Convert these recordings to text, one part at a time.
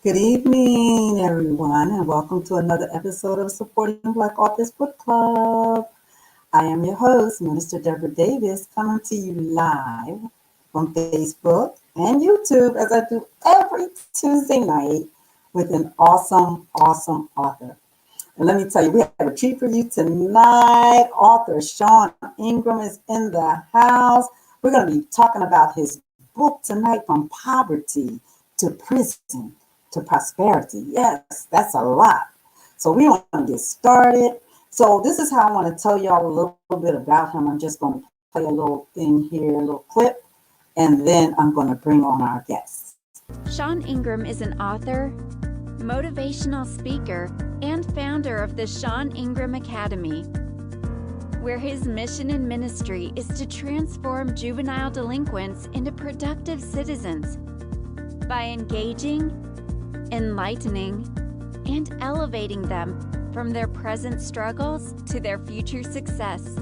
Good evening, everyone, and welcome to another episode of Supporting Black Authors Book Club. I am your host, Minister Deborah Davis, coming to you live from Facebook and YouTube, as I do every Tuesday night, with an awesome author. And let me tell you, we have a treat for you tonight. Author Sean Ingram is in the house. We're going to be talking about his book tonight, From Poverty to Prison to Prosperity. Yes, that's a lot. So we want to get started. So this is how I want to tell y'all a little bit about him. I'm just going to play a little thing here, a little clip, and then I'm going to bring on our guests. Sean Ingram is an author, motivational speaker, and founder of the Sean Ingram Academy, where his mission and ministry is to transform juvenile delinquents into productive citizens by engaging, enlightening, and elevating them from their present struggles to their future success.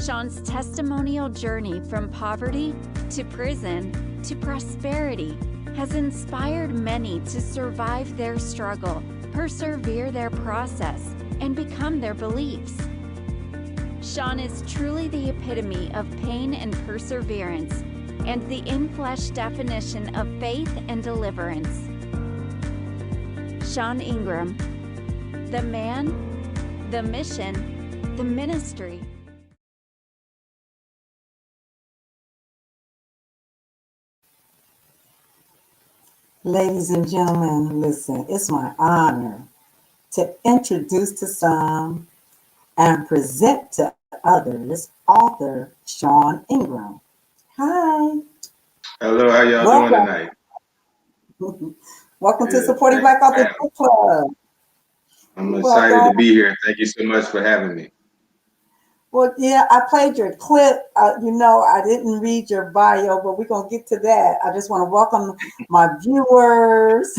Sean's testimonial journey from poverty to prison to prosperity has inspired many to survive their struggle, persevere their process, and become their beliefs. Sean is truly the epitome of pain and perseverance, and the in-flesh definition of faith and deliverance. Sean Ingram, the man, the mission, the ministry. Ladies and gentlemen, listen, it's my honor to introduce to some and present to others author Sean Ingram. Hi. Hello, how y'all doing tonight? Welcome to Supporting Black Authors Book Club. I'm excited to be here. Thank you so much for having me. Well, yeah, I played your clip. I didn't read your bio, but we're going to get to that. I just want to welcome my viewers.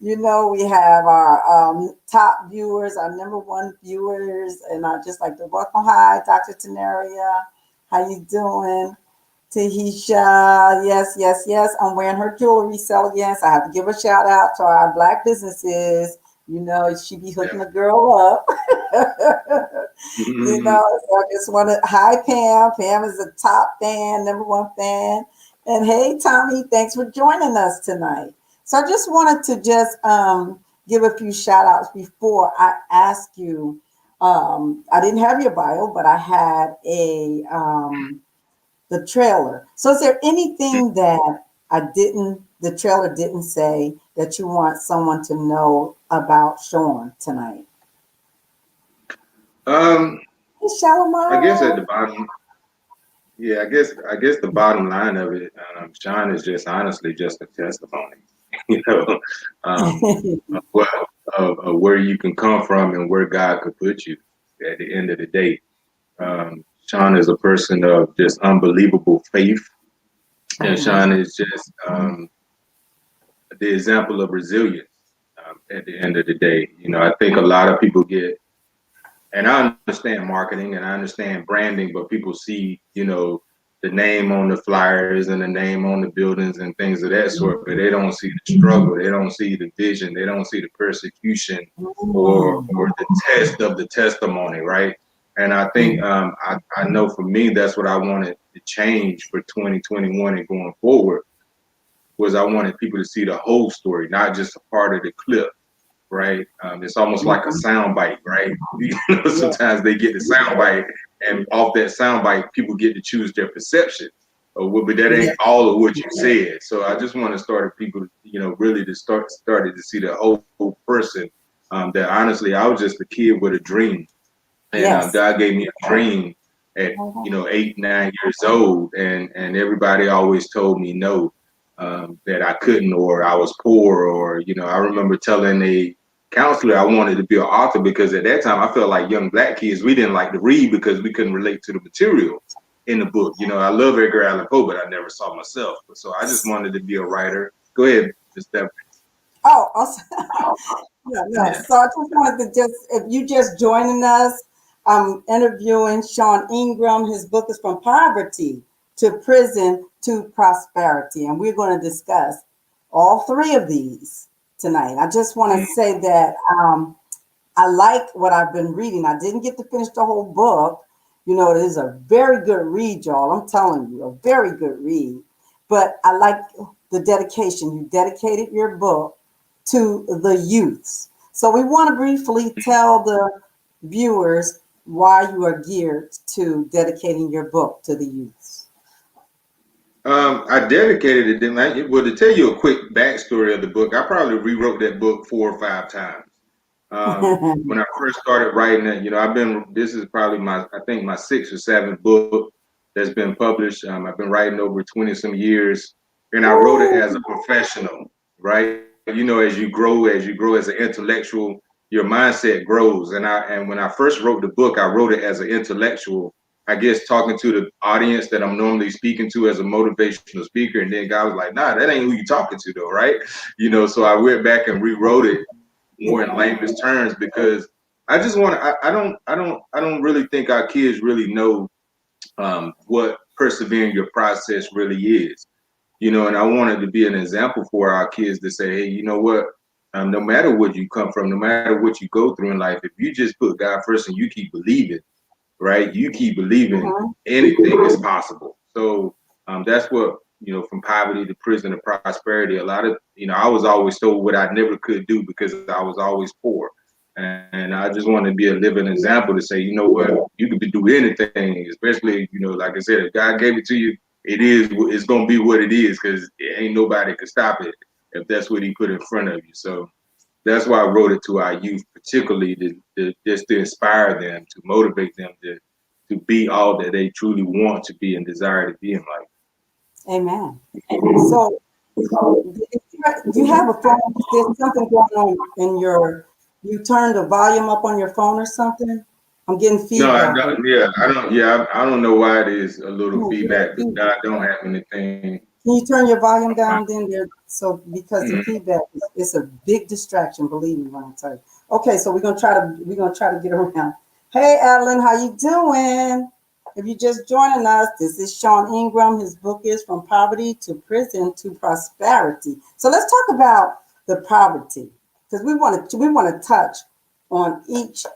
We have our top viewers, our number one viewers, and I just like to welcome. Hi, Dr. Tenaria. How you doing? Tahisha, yes. I'm wearing her jewelry sale again, so I have to give a shout out to our Black businesses. She be hooking the girl up. So I just want to, hi Pam. Pam is a top fan, number one fan. And hey, Tommy, thanks for joining us tonight. So I just wanted to just give a few shout outs before I ask you. I didn't have your bio, but I had the trailer. So is there anything that the trailer didn't say that you want someone to know about Sean tonight? I guess at the bottom, I guess the bottom line of it, Sean is just honestly just a testimony, of where you can come from and where God could put you at the end of the day. Sean is a person of just unbelievable faith, and Sean is just the example of resilience at the end of the day. I think a lot of people and I understand marketing and I understand branding, but people see, the name on the flyers and the name on the buildings and things of that sort, but they don't see the struggle, they don't see the vision, they don't see the persecution or the test of the testimony, right? And I think I know for me, that's what I wanted to change for 2021 and going forward, was I wanted people to see the whole story, not just a part of the clip. Right, it's almost like a sound bite, right? Sometimes they get the sound bite, and off that sound bite, people get to choose their perception of what, but that ain't all of what you said. So I just want to start people, really to started to see the whole person. That honestly, I was just a kid with a dream, and God gave me a dream at 8, 9 years old, and everybody always told me no. That I couldn't, or I was poor, or I remember telling a counselor I wanted to be an author because at that time I felt like young Black kids, we didn't like to read because we couldn't relate to the material in the book. I love Edgar Allan Poe, but I never saw myself. So I just wanted to be a writer. Go ahead, Ms. Deborah. Oh, awesome. No. So I just wanted to if you just joining us, I'm interviewing Sean Ingram. His book is From Poverty to Prison to Prosperity, and we're going to discuss all three of these tonight. I just want to say that I like what I've been reading. I didn't get to finish the whole book. You know, it is a very good read, y'all. I'm telling you, a very good read. But I like the dedication. You dedicated your book to the youths. So we want to briefly tell the viewers why you are geared to dedicating your book to the youths. I dedicated it. Well, to tell you a quick backstory of the book, I probably rewrote that book 4 or 5 times. When I first started writing it, this is probably I think my sixth or seventh book that's been published. I've been writing over 20 some years, and I wrote it as a professional, right? As you grow as an intellectual, your mindset grows. And when I first wrote the book, I wrote it as an intellectual, I guess, talking to the audience that I'm normally speaking to as a motivational speaker. And then God was like, nah, that ain't who you talking to though, right? So I went back and rewrote it more in layman's terms, because I just want to. I don't really think our kids really know what persevering your process really is. And I wanted to be an example for our kids to say, hey, you know what? No matter what you come from, no matter what you go through in life, if you just put God first and you keep believing, right? You keep believing, Mhm. anything is possible. So that's what, from poverty to prison to prosperity. A lot of, I was always told what I never could do because I was always poor. And I just want to be a living example to say, you know what, you could do anything, especially, like I said, if God gave it to you, it's going to be what it is, because ain't nobody could stop it if that's what he put in front of you. So that's why I wrote it to our youth, particularly just to inspire them, to motivate them to be all that they truly want to be and desire to be in life. Amen. So you have a phone. There's something going on in your. You turned the volume up on your phone or something. I'm getting No, I feedback. don't, yeah, I don't. Yeah, I don't know why it is a little No, you got feedback, but feedback. I don't have anything. Can you turn your volume down then there? So because the Mhm. feedback is a big distraction, believe me when I tell you. Okay, so we're gonna try to get around. Hey Adeline, how you doing? If you're just joining us, this is Sean Ingram. His book is From Poverty to Prison to Prosperity. So let's talk about the poverty, because we want to touch on each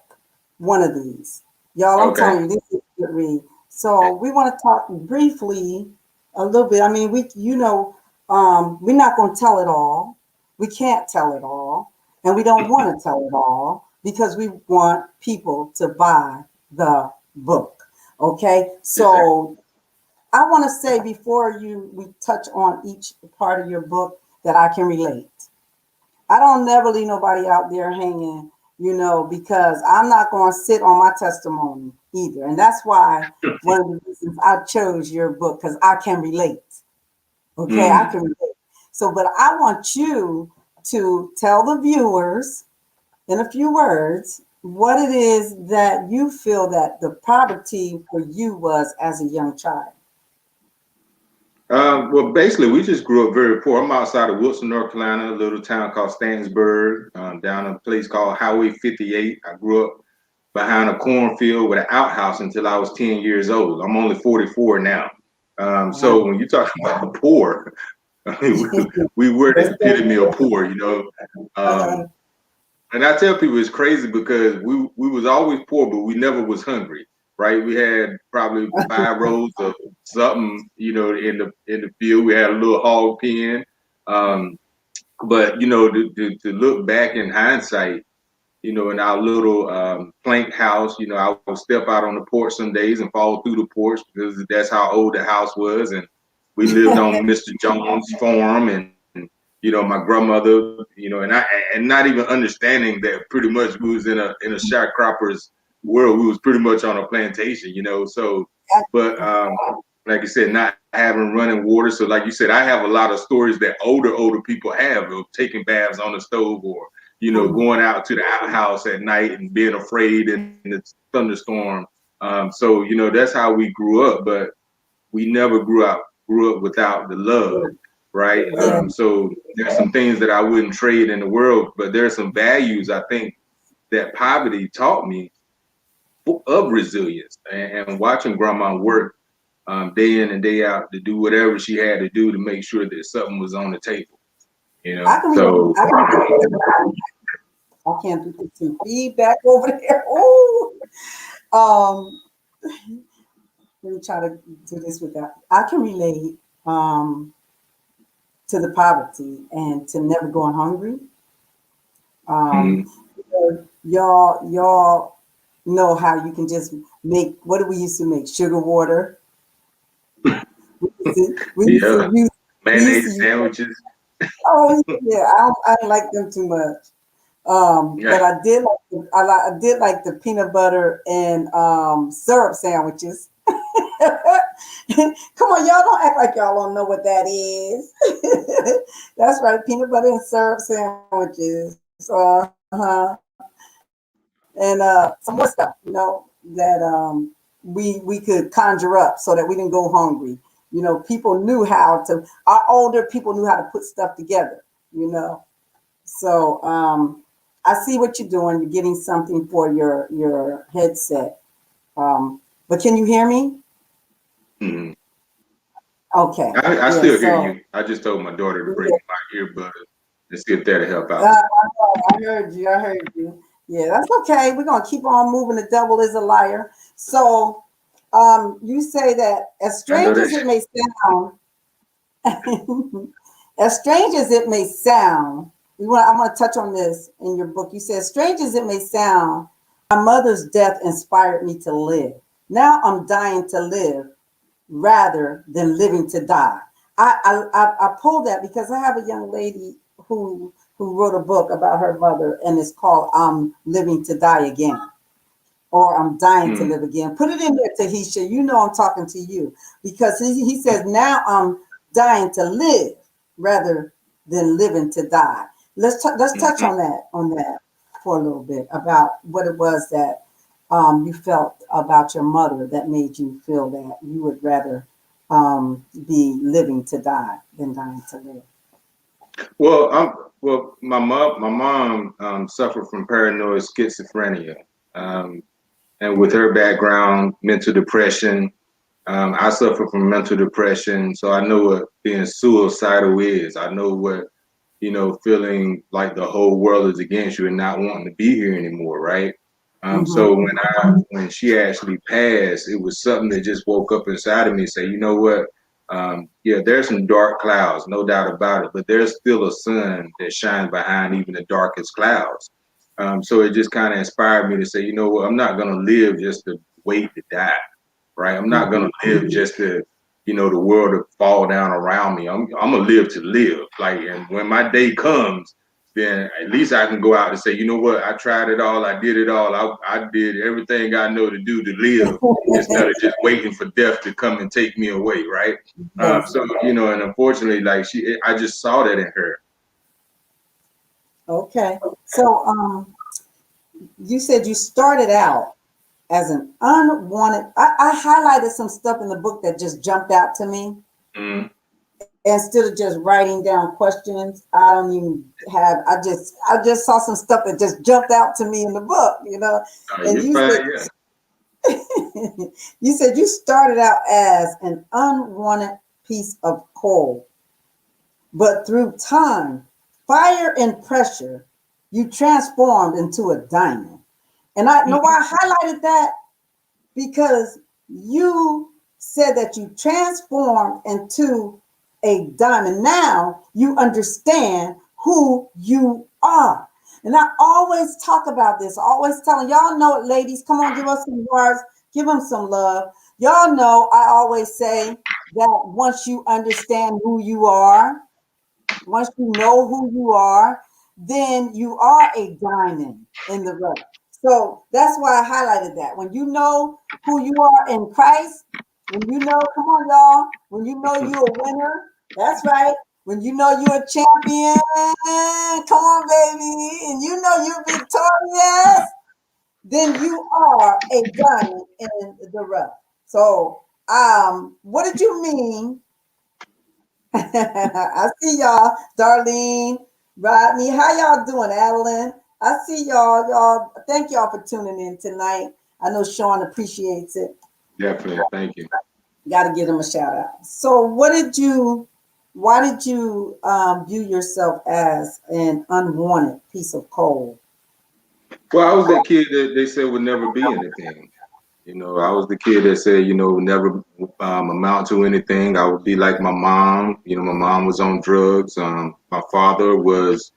one of these. Y'all, I'm Okay. telling you, this is a good read. So we want to talk briefly a little bit. I mean, we're not going to tell it all. We can't tell it all, and we don't want to tell it all because we want people to buy the book. Okay, Exactly. so I want to say before we touch on each part of your book that I can relate. I don't never leave nobody out there hanging, because I'm not going to sit on my testimony either. And that's why one of the reasons I chose your book, because I can relate. Okay, I Mm. can relate. So, but I want you to tell the viewers in a few words what it is that you feel that the poverty for you was as a young child. Well, basically, we just grew up very poor. I'm outside of Wilson, North Carolina, a little town called Stansburg, down a place called Highway 58. I grew up behind a cornfield with an outhouse until I was 10 years old. I'm only 44 now. So Wow. when you talk about poor, I mean, we were the Let's epitome of go poor. there. Um, and I tell people it's crazy because we was always poor, but we never was hungry, right? We had probably 5 rows of something, in the field. We had a little hog pen. Um, but to look back in hindsight, in our little plank house, I would step out on the porch some days and fall through the porch because that's how old the house was. And we lived on Mr. Jones' farm, and my grandmother, and not even understanding that pretty much we was in a sharecropper's world. We was pretty much on a plantation. So, but like I said, not having running water. So like you said, I have a lot of stories that older people have of taking baths on the stove, or going out to the outhouse at night and being afraid in the thunderstorm. So that's how we grew up, but we never grew up without the love, right? Yeah. So there's some things that I wouldn't trade in the world, but there's some values I think that poverty taught me of resilience, and watching grandma work day in and day out to do whatever she had to do to make sure that something was on the table. You know, I can relate. so I can't do some feedback over there. Ooh. Um, let me try to do this without. I can relate to the poverty and to never going hungry. Um, mm, y'all know how you can just make. What do we used to make? Sugar water. We used to, we used to yeah, use. We used to mayonnaise use. sandwiches. Oh yeah, I don't like them too much. Yeah, But I did like the peanut butter and syrup sandwiches. Come on, y'all don't act like y'all don't know what that is. That's right, peanut butter and syrup sandwiches. And some more stuff, that we could conjure up so that we didn't go hungry. People knew how to. Our older people knew how to put stuff together. You know, so I see what you're doing. You're getting something for your headset. But can you hear me? mm. Okay. I Yeah. still hear So you. I just told my daughter to bring yeah, my earbuds and see if that'll help out. I heard you. I heard you. Yeah, that's okay. We're gonna keep on moving. The devil is a liar. So, you say that as I know strange as that. it may sound, as strange as it may sound, I want to touch on this in your book. You said, strange as it may sound, my mother's death inspired me to live. Now I'm dying to live rather than living to die. I pulled that because I have a young lady who wrote a book about her mother, and it's called Living to Die Again, or I'm dying to Mm, live again. Put it in there, Tahisha. You know I'm talking to you because he says now I'm dying to live rather than living to die. Let's touch mhm. on that for a little bit about what it was that you felt about your mother that made you feel that you would rather be living to die than dying to live. My mom suffered from paranoid schizophrenia, um, and with her background, mental depression. I suffer from mental depression, so I know what being suicidal is. I know what, feeling like the whole world is against you and not wanting to be here anymore, right? So Mm-hmm. when she actually passed, it was something that just woke up inside of me and say, you know what? Yeah, there's some dark clouds, no doubt about it, but there's still a sun that shines behind even the darkest clouds. So it just kind of inspired me to say, you know what? I'm not gonna live just to wait to die, right? I'm not Mm-hmm. gonna live just to, the world to fall down around me. I'm gonna live to live. Like, and when my day comes, then at least I can go out and say, you know what? I tried it all. I did it all. I did everything I know to do to live instead of just waiting for death to come and take me away, right? Yes. So and unfortunately, like I just saw that in her. Okay. So you said you started out as an unwanted. I highlighted some stuff in the book that just jumped out to me. Mm, Instead of just writing down questions, I don't even have. I just saw some stuff that just jumped out to me in the book. And you're fine, yeah. you said you started out as an unwanted piece of coal, but through time, fire, and pressure, you transformed into a diamond. And I know Mhm. why I highlighted that, because you said that you transformed into a diamond. Now you understand who you are. And I always talk about this, always telling y'all know it, ladies. Come on, give us some words, give them some love. Y'all know I always say that once you understand who you are, once you know who you are, then you are a diamond in the rough. So that's why I highlighted that. When you know who you are in Christ, when you know, come on, y'all, when you know you're a winner, that's right. When you know you're a champion, come on, baby, and you know you're victorious, then you are a diamond in the rough. So, what did you mean? I see y'all, Darlene, Rodney. How y'all doing, Adeline? I see y'all. Y'all, thank y'all for tuning in tonight. I know Sean appreciates it. Definitely, thank you. Got to give him a shout out. So, what did you Why did you view yourself as an unwanted piece of coal? Well, I was that kid that they said would never be anything. I was the kid that said, never amount to anything. I would be like my mom. My mom was on drugs. My father was,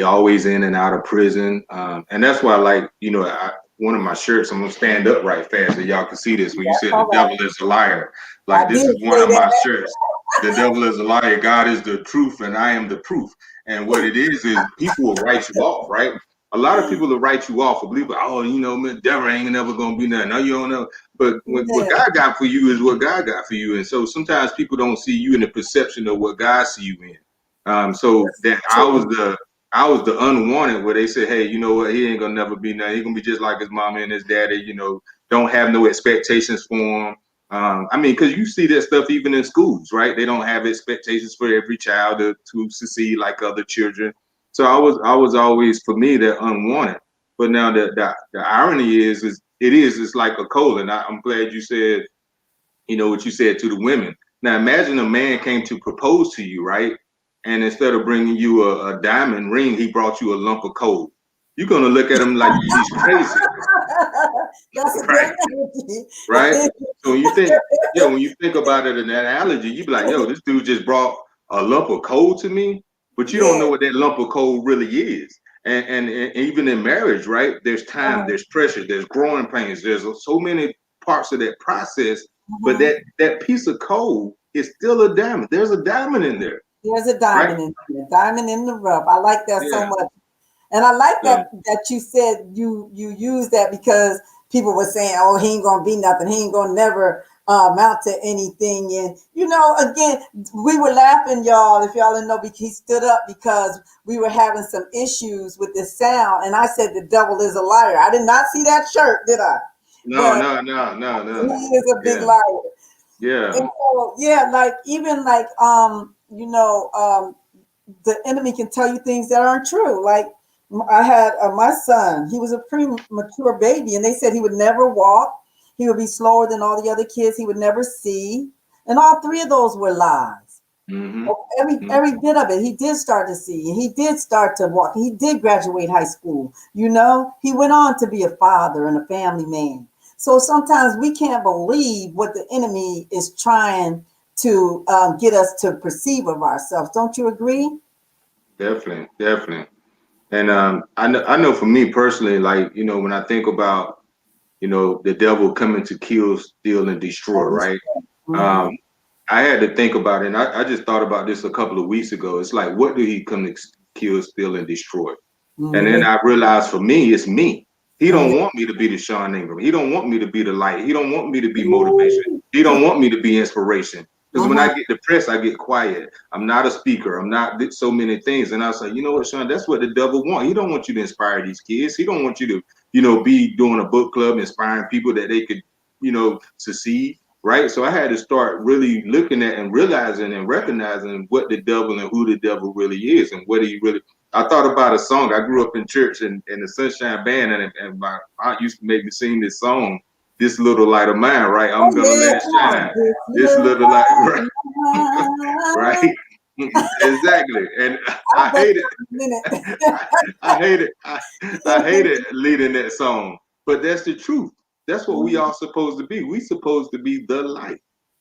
always in and out of prison. And that's why, like, one of my shirts, I'm going to stand up right fast so y'all can see this. When you That's said the all devil right. is a liar, I like, this did is one say of my that. shirts. The devil is a liar. God is the truth, and I am the proof. And what it is people will write you off, right? A lot of people will write you off. Will believe, oh, man, devil ain't never gonna be nothing. No, you don't know. But what Yeah, God got for you is what God got for you. And so sometimes people don't see you in the perception of what God see you in. So that true. I was the unwanted where they say, hey, you know what, he ain't gonna never be nothing. He gonna be just like his mama and his daddy, don't have no expectations for him. I mean, because you see that stuff even in schools, right? They don't have expectations for every child to succeed like other children. So I was always, for me, that unwanted. But now the irony is it's like a coal, and I'm glad you said, what you said to the women. Now imagine a man came to propose to you, right? And instead of bringing you a diamond ring, he brought you a lump of coal. You're gonna look at him like he's crazy, That's a right? good analogy. Right? So when you think about it in that analogy, you be like, yo, this dude just brought a lump of coal to me, but you don't Yeah. know what that lump of coal really is. And even in marriage, right? There's time, Uh-huh. there's pressure, there's growing pains, there's so many parts of that process. But Uh-huh. that piece of coal is still a diamond. There's a diamond in there, There's a right? diamond in there, diamond in the rough. I like that so Yeah. much. And I like So that you said you use that because people were saying, "Oh, he ain't gonna be nothing. He ain't gonna never amount to anything." And again, we were laughing, y'all. If y'all didn't know, he stood up because we were having some issues with the sound, and I said, "The devil is a liar." I did not see that shirt, did I? no, But no, no, no, he no. is a big Yeah, liar. yeah. And so, yeah, like even like the enemy can tell you things that aren't true. Like I had my son, he was a premature baby, and they said he would never walk. He would be slower than all the other kids. He would never see. And all three of those were lies. Mm-hmm. Every bit of it. He did start to see. He did start to walk. He did graduate high school. He went on to be a father and a family man. So sometimes we can't believe what the enemy is trying to get us to perceive of ourselves. Don't you agree? Definitely, definitely. And I know for me personally, like, when I think about, the devil coming to kill, steal, and destroy, right? Um, Mm-hmm. I had to think about it, and I just thought about this a couple of weeks ago. It's like, what do he come to kill, steal, and destroy? And then Mm-hmm. I realized for me, it's me. He Yeah. don't want me to be the Sean Ingram. He don't want me to be the light. He don't want me to be motivation. He don't want me to be inspiration. Because when Uh-huh. I get depressed, I get quiet. I'm not a speaker. I'm not so many things. And I was like, you know what, Sean? That's what the devil wants. He don't want you to inspire these kids. He don't want you to, be doing a book club, inspiring people that they could, succeed. Right. So I had to start really looking at and realizing and recognizing what the devil and who the devil really is and what he really. I thought about a song. I grew up in church and the Sunshine Band, and my aunt used to make me sing this song, "This Little Light of Mine." Right, I'm Oh gonna yeah, let it come on. shine. This This little little light, right? light. Right? Exactly. And I'll I bust hate it. out in a minute. I hate it. I hate it leading that song. But that's the truth. That's what we all supposed to be. We supposed to be the light.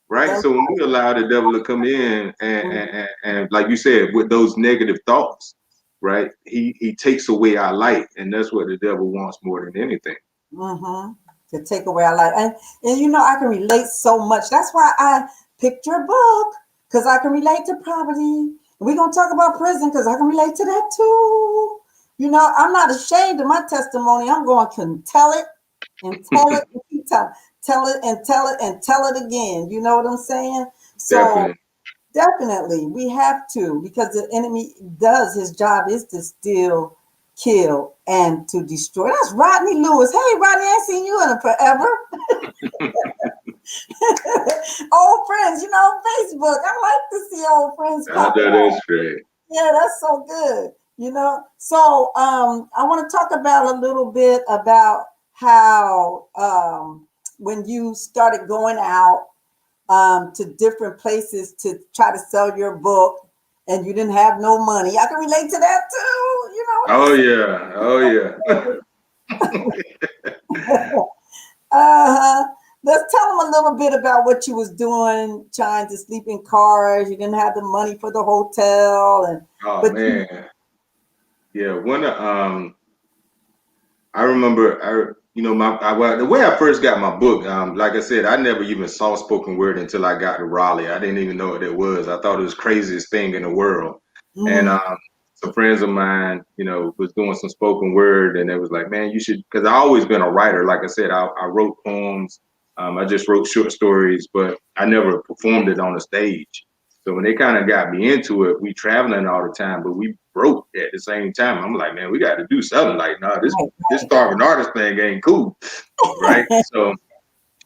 Right. The So when we allow the devil to come in and like you said, with those negative thoughts, right, he takes away our light. And that's what the devil wants more than anything. mm-hmm. To take away our life. And I can relate so much. That's why I picked your book, because I can relate to poverty. We're gonna talk about prison because I can relate to that too. I'm not ashamed of my testimony. I'm going to tell it and tell it and keep tell it and tell it and tell it again. You know what I'm saying? So Definitely. definitely, we have to, because the enemy does, his job is to steal, kill, and to destroy. That's Rodney Lewis. Hey, Rodney, I ain't seen you in forever. Old friends, on Facebook. I like to see old friends pop That up. is great. Yeah, that's so good. So I want to talk about a little bit about how when you started going out to different places to try to sell your book, and you didn't have no money. I can relate to that too. You know Oh yeah. Oh yeah. what I'm saying? Uh-huh. Let's tell them a little bit about what you was doing, trying to sleep in cars. You didn't have the money for the hotel, and Oh but you, man. Yeah. I remember, well, the way I first got my book, like I said, I never even saw spoken word until I got to Raleigh. I didn't even know what it was. I thought it was the craziest thing in the world. And mhm, some friends of mine, was doing some spoken word, and it was like, man, you should, because I always been a writer. Like I said, I wrote poems. I just wrote short stories, but I never performed it on the stage. So when they kind of got me into it, we traveling all the time, but we broke at the same time. I'm like, man, we got to do something. Like, nah, right, this starving artist thing ain't cool, right? So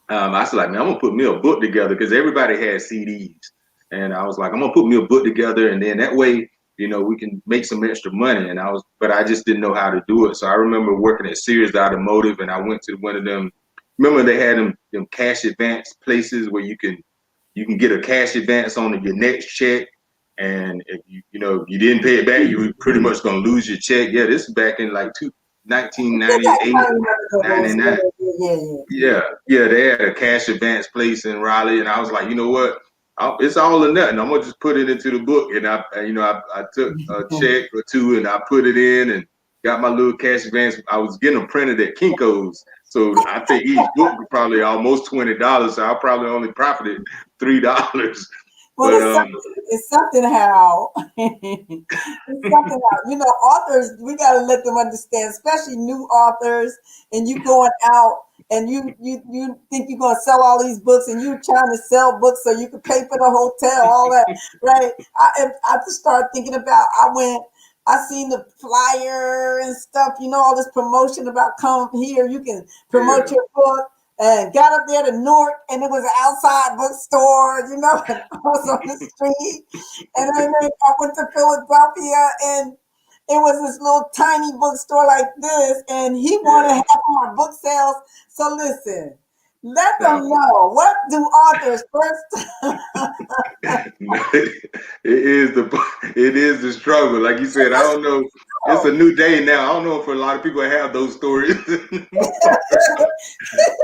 I was like, man, I'm gonna put me a book together because everybody had CDs, and I was like, I'm gonna put me a book together, and then that way, we can make some extra money. But I just didn't know how to do it. So I remember working at Sears Automotive, and I went to one of them. Remember they had them cash advance places where you can get a cash advance on your next check. And if if you didn't pay it back, you were pretty much gonna lose your check. Yeah, this is back in like I think I 1998, remember those. 99. Yeah. Yeah, they had a cash advance place in Raleigh, and I was like, you know what? It's all or nothing. I'm gonna just put it into the book, and I took a check or two, and I put it in, and got my little cash advance. I was getting them printed at Kinko's, so I think each book was probably almost $20. So I probably only profited $3. Well, But it's something how it's something how authors, we got to let them understand, especially new authors, and you going out and you think you're going to sell all these books, and you trying to sell books so you can pay for the hotel, all that, right? I just started thinking about, I seen the flyer and stuff, all this promotion about come here, you can promote yeah, your book, and got up there to Newark, and it was an outside bookstore, and I was on the street. And then I went to Philadelphia, and it was this little tiny bookstore like this, and he wanted yeah. half of my book sales. So listen, let them No, know, what do authors first. it is the struggle. Like you said, I don't know. It's a new day now. I don't know if a lot of people have those stories.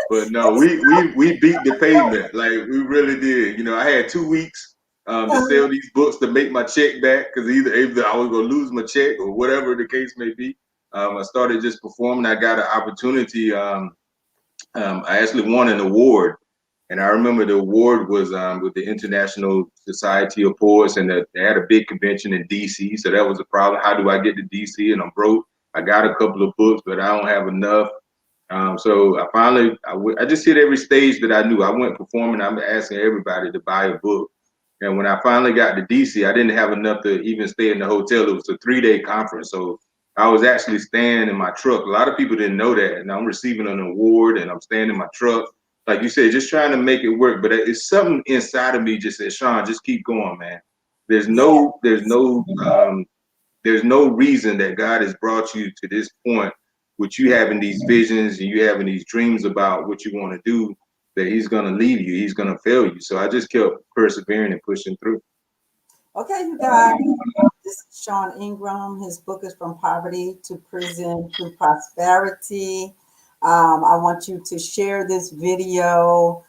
But no, we beat the pavement. Like we really did. I had 2 weeks to sell these books to make my check back, because either I was gonna lose my check or whatever the case may be. I started just performing. I got an opportunity. I actually won an award, and I remember the award was with the International Society of Poets, and they had a big convention in DC. So that was a problem. How do I get to DC? And I'm broke. I got a couple of books, but I don't have enough. So I finally, I just hit every stage that I knew. I went performing. I'm asking everybody to buy a book. And when I finally got to DC, I didn't have enough to even stay in the hotel. It was a 3-day conference. So I was actually staying in my truck. A lot of people didn't know that. And I'm receiving an award, and I'm staying in my truck. Like you said, just trying to make it work. But it's something inside of me just said, Sean, just keep going, man. There's Yeah. no, there's no, there's no reason that God has brought you to this point with you having these visions and you having these dreams about what you want to do, that he's going to leave you. He's going to fail you. So I just kept persevering and pushing through. Okay, you guys. This is Sean Ingram. His book is From Poverty to Prison to Prosperity. I want you to share this video.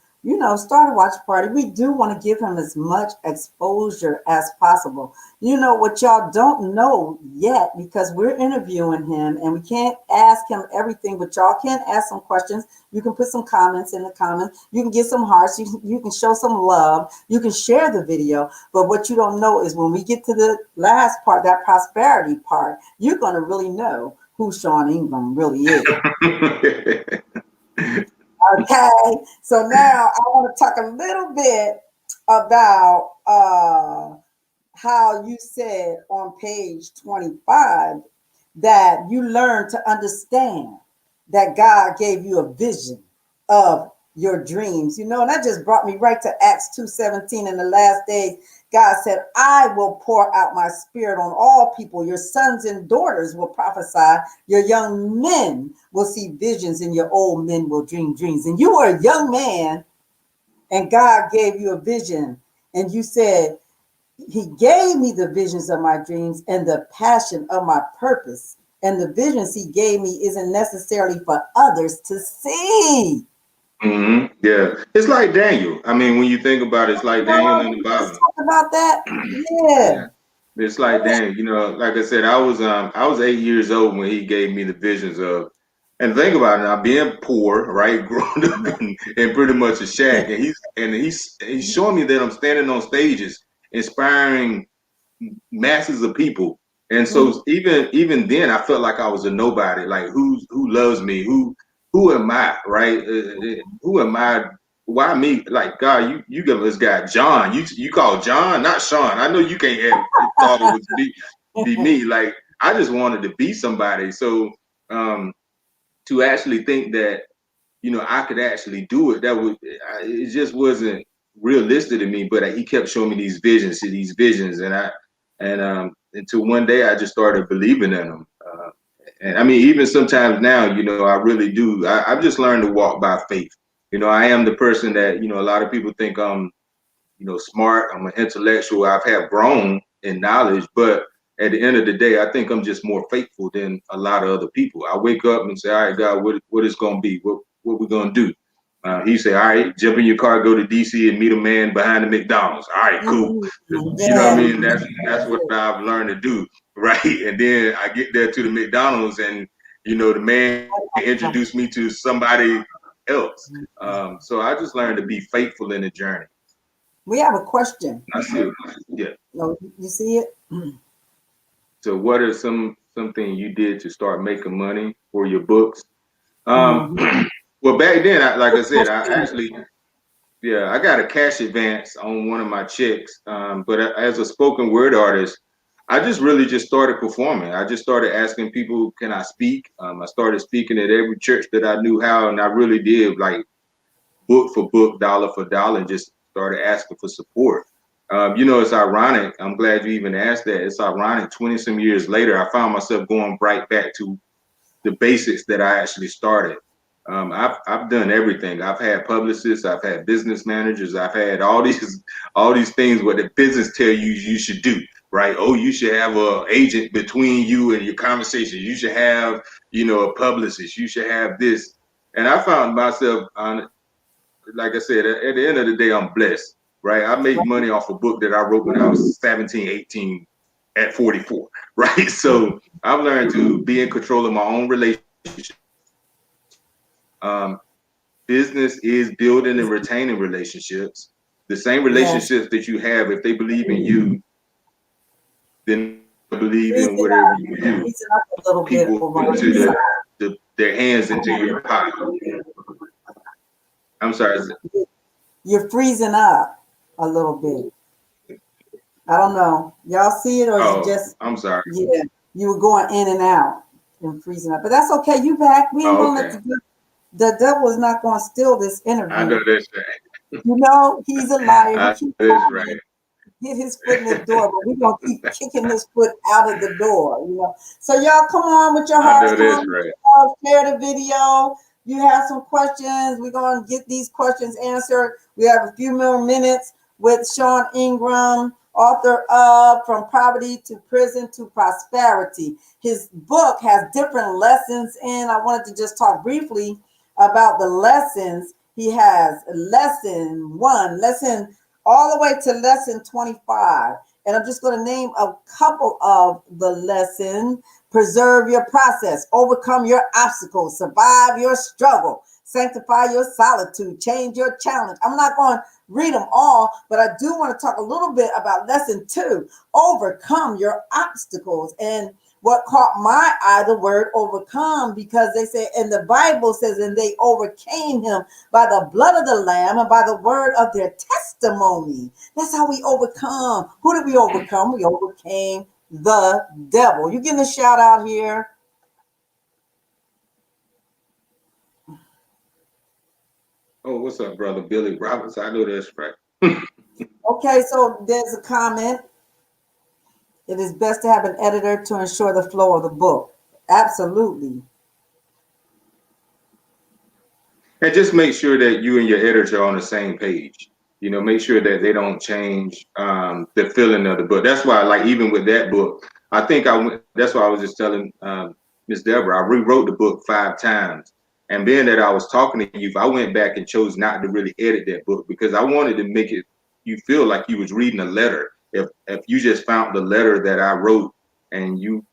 Start a watch party. We do want to give him as much exposure as possible. What y'all don't know yet, because we're interviewing him and we can't ask him everything, but y'all can ask some questions. You can put some comments in the comments. You can get some hearts. You can show some love. You can share the video. But what you don't know is when we get to the last part, that prosperity part, you're going to really know who Sean Ingram really is. Okay, so now I want to talk a little bit about how you said on page 25 that you learned to understand that God gave you a vision of your dreams, and that just brought me right to Acts 2:17. In the last days, God said, I will pour out my spirit on all people. Your sons and daughters will prophesy. Your young men will see visions, and your old men will dream dreams. And you were a young man and God gave you a vision, and you said, He gave me the visions of my dreams and the passion of my purpose. And the visions He gave me isn't necessarily for others to see. Yeah, it's like Daniel. I mean, when you think about it, it's like Daniel in the We just Bible. talked about that. Yeah, Yeah. it's like Daniel. Like I said, I was 8 years old when he gave me the visions of. And think about it now, being poor, right, growing up in pretty much a shack, and he's showing me that I'm standing on stages, inspiring masses of people. And Mhm. so even then, I felt like I was a nobody. Like who loves me? Who am I? Right? Who am I? Why me? Like God, you give this guy John. You call John, not Sean. I know you can't have thought it would be me. Like I just wanted to be somebody. So to actually think that I could actually do it. It just wasn't realistic to me. But he kept showing me these visions, and until one day I just started believing in them. And I mean, even sometimes now, I really do. I've just learned to walk by faith. I am the person that a lot of people think I'm smart. I'm an intellectual. I've had grown in knowledge, but at the end of the day, I think I'm just more faithful than a lot of other people. I wake up and say, "All right, God, what is going to be? What we going to do?" He say, "All right, jump in your car, go to DC, and meet a man behind the McDonald's." All right, cool. You know what I Yeah. mean? That's what I've learned to do, right? And then I get there to the McDonald's, and the man introduced me to somebody else. So I just learned to be faithful in the journey. We have a question. I see it. Yeah. No, you see it? So what are something you did to start making money for your books? Um, Mm-hmm. well, back then, like I said, I actually, yeah, I got a cash advance on one of my checks. But as a spoken word artist, I just really just started performing. I just started asking people, can I speak? I started speaking at every church that I knew how, and I really did like book for book, dollar for dollar, and just started asking for support. It's ironic. I'm glad you even asked that. It's ironic. 20 some years later, I found myself going right back to the basics that I actually started. I've done everything. I've had publicists, I've had business managers, I've had all these things what the business tell you should do, right? Oh, you should have a agent between you and your conversation. You should have, a publicist. You should have this. And I found myself on, like I said, at the end of the day, I'm blessed, right? I make money off a book that I wrote when I was 17, 18, at 44, right? So I've learned to be in control of my own relationships. Um, Business is building and retaining relationships. The same Yes. relationships that you have, if they believe in you, then they'll believe Freeze in it whatever up. you do. Freeze it up a little bit People over on into this their hands into your pocket. I'm sorry. side. You're freezing up a little bit. I don't know. Y'all see it or is it Oh, just, I'm sorry. yeah, you were going in and out and freezing up. But that's okay. You back. We ain't Oh, gonna let okay. the devil is not gonna steal this I know interview. that's right. You know, he's a liar. He I keeps know that's trying to right. get his foot in the door, but we're gonna keep kicking his foot out of the door. So y'all come on with your I hearts, know come that's on with right. your love, share the video. You have some questions. We're gonna get these questions answered. We have a few more minutes with Sean Ingram, author of From Poverty to Prison to Prosperity. His book has different lessons in. I wanted to just talk briefly about the lessons. He has lesson one, lesson all the way to lesson 25. And I'm just going to name a couple of the lessons. Preserve your process, overcome your obstacles, survive your struggle, sanctify your solitude, change your challenge. I'm not going to read them all, but I do want to talk a little bit about lesson two, overcome your obstacles. And what caught my eye, the word overcome, because they say, and the Bible says, and they overcame him by the blood of the Lamb and by the word of their testimony. That's how we overcome. Who did we overcome? We overcame the devil. You getting a shout out here? Oh, what's up, brother Billy Roberts? I know that's right. Okay, so there's a comment. It is best to have an editor to ensure the flow of the book. Absolutely. And just make sure that you and your editor are on the same page. Make sure that they don't change the feeling of the book. That's why, like, even with that book, I think I went. That's why I was just telling Miss Deborah, I rewrote the book 5 times. And being that I was talking to you, I went back and chose not to really edit that book because I wanted to make it you feel like you was reading a letter. If you just found the letter that I wrote and you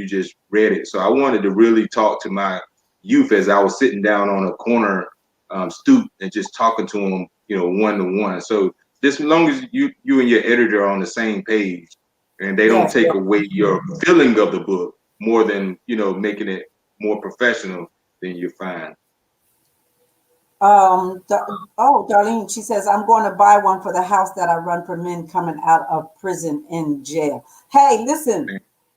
just read it. So I wanted to really talk to my youth as I was sitting down on a corner stoop and just talking to them, one to one. So just as long as you and your editor are on the same page and they don't Yes, take yes. away your feeling of the book more than, making it more professional, then you're fine. Darlene, she says, I'm going to buy one for the house that I run for men coming out of prison and jail. Hey, listen,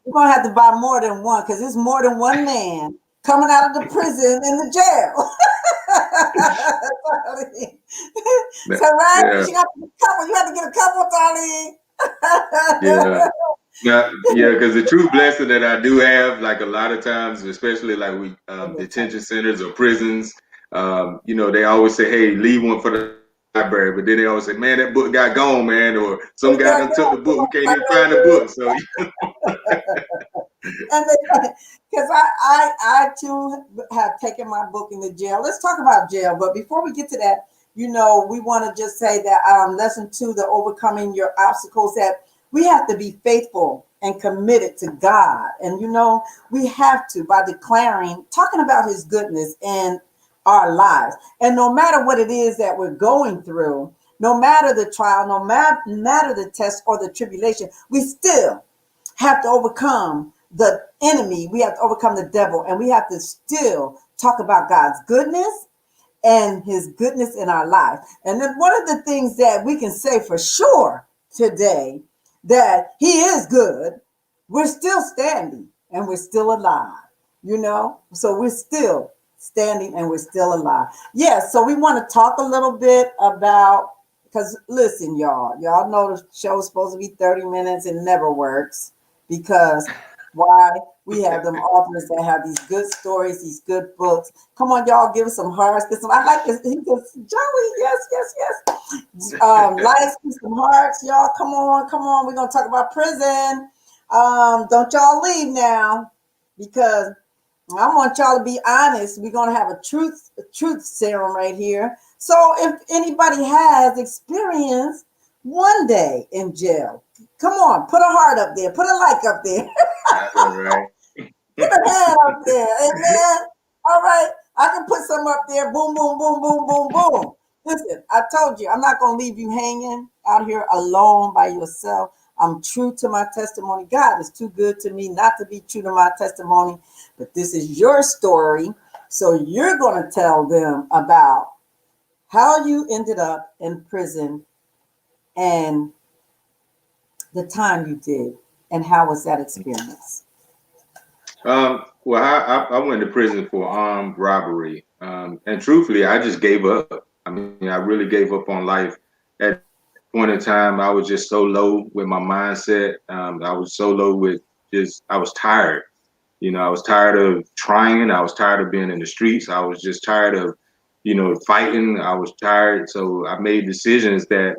we're going to have to buy more than one because there's more than one man coming out of the prison and the jail. So, right? Yeah, You got to get a couple. You have to get a couple, yeah. Darlene. Now, yeah, because the true blessing that I do have, like a lot of times, especially like we detention centers or prisons, they always say, "Hey, leave one for the library," but then they always say, "Man, that book got gone, man," or "Some guy done took the book. We can't even find the book." So, And because I too have taken my book in the jail. Let's talk about jail. But before we get to that, we want to just say that lesson 2, the overcoming your obstacles, that we have to be faithful and committed to God. And we have to by declaring, talking about his goodness in our lives. And no matter what it is that we're going through, no matter the trial, no matter the test or the tribulation, we still have to overcome the enemy. We have to overcome the devil, and we have to still talk about God's goodness and his goodness in our life. And then one of the things that we can say for sure today, that he is good, we're still standing and we're still alive, so we're still standing and we're still alive. Yes. So we want to talk a little bit about, because listen, y'all know the show's supposed to be 30 minutes and never works, because why? We have them authors that have these good stories, these good books. Come on, y'all, give us some hearts. I like this. He goes, Joey, yes, yes, yes. Likes, some hearts, y'all. Come on, come on. We're gonna talk about prison. Don't y'all leave now, because I want y'all to be honest. We're gonna have a truth serum right here. So if anybody has experience one day in jail, come on, put a heart up there, put a like up there. all right. Put a hand up there. Amen. All right. I can put some up there. Boom, boom, boom, boom, boom, boom. Listen, I told you, I'm not going to leave you hanging out here alone by yourself. I'm true to my testimony. God is too good to me not to be true to my testimony. But this is your story. So you're going to tell them about how you ended up in prison and the time you did. And how was that experience? Well, I went to prison for armed robbery, and truthfully, I just gave up. I mean, I really gave up on life. At that point in time, I was just so low with my mindset. I was so low with I was tired. I was tired of trying. I was tired of being in the streets. I was just tired of, fighting. I was tired. So I made decisions that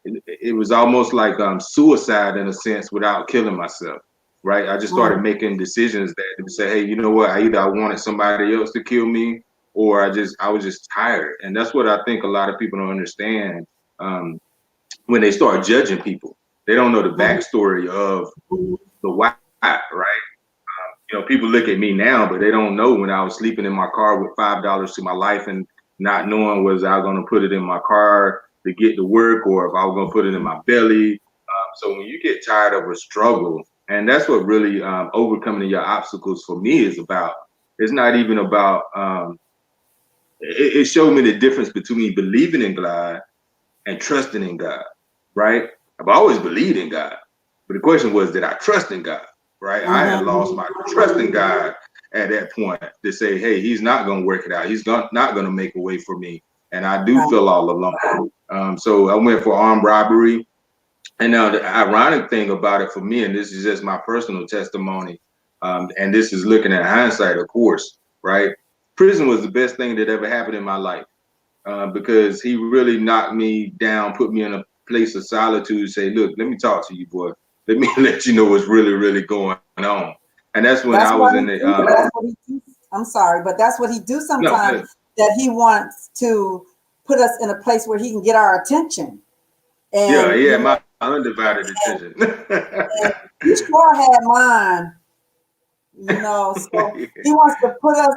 it was almost like suicide in a sense without killing myself. Right. I just started making decisions that would say, hey, you know what? I wanted somebody else to kill me, or I was just tired. And that's what I think a lot of people don't understand when they start judging people. They don't know the backstory of the why, right? People look at me now, but they don't know when I was sleeping in my car with $5 to my life and not knowing was I going to put it in my car to get to work or if I was going to put it in my belly. So when you get tired of a struggle, and that's what really overcoming your obstacles for me is about. It's not even about. It showed me the difference between believing in God and trusting in God, right? I've always believed in God, but the question was, did I trust in God, right? I had lost my trust in God at that point to say, hey, he's not going to work it out. He's not going to make a way for me. And I do feel all alone. So I went for armed robbery. And now the ironic thing about it for me, and this is just my personal testimony, and this is looking at hindsight, of course, right? Prison was the best thing that ever happened in my life. because he really knocked me down, put me in a place of solitude, say, look, let me talk to you, boy. Let me let you know what's really, really going on. And that's when I That's was what in he the do. That's what he do. I'm sorry, but that's what he do no, sometimes. That he wants to put us in a place where he can get our attention, yeah, and yeah, my undivided attention. and you sure had mine. So he wants to put us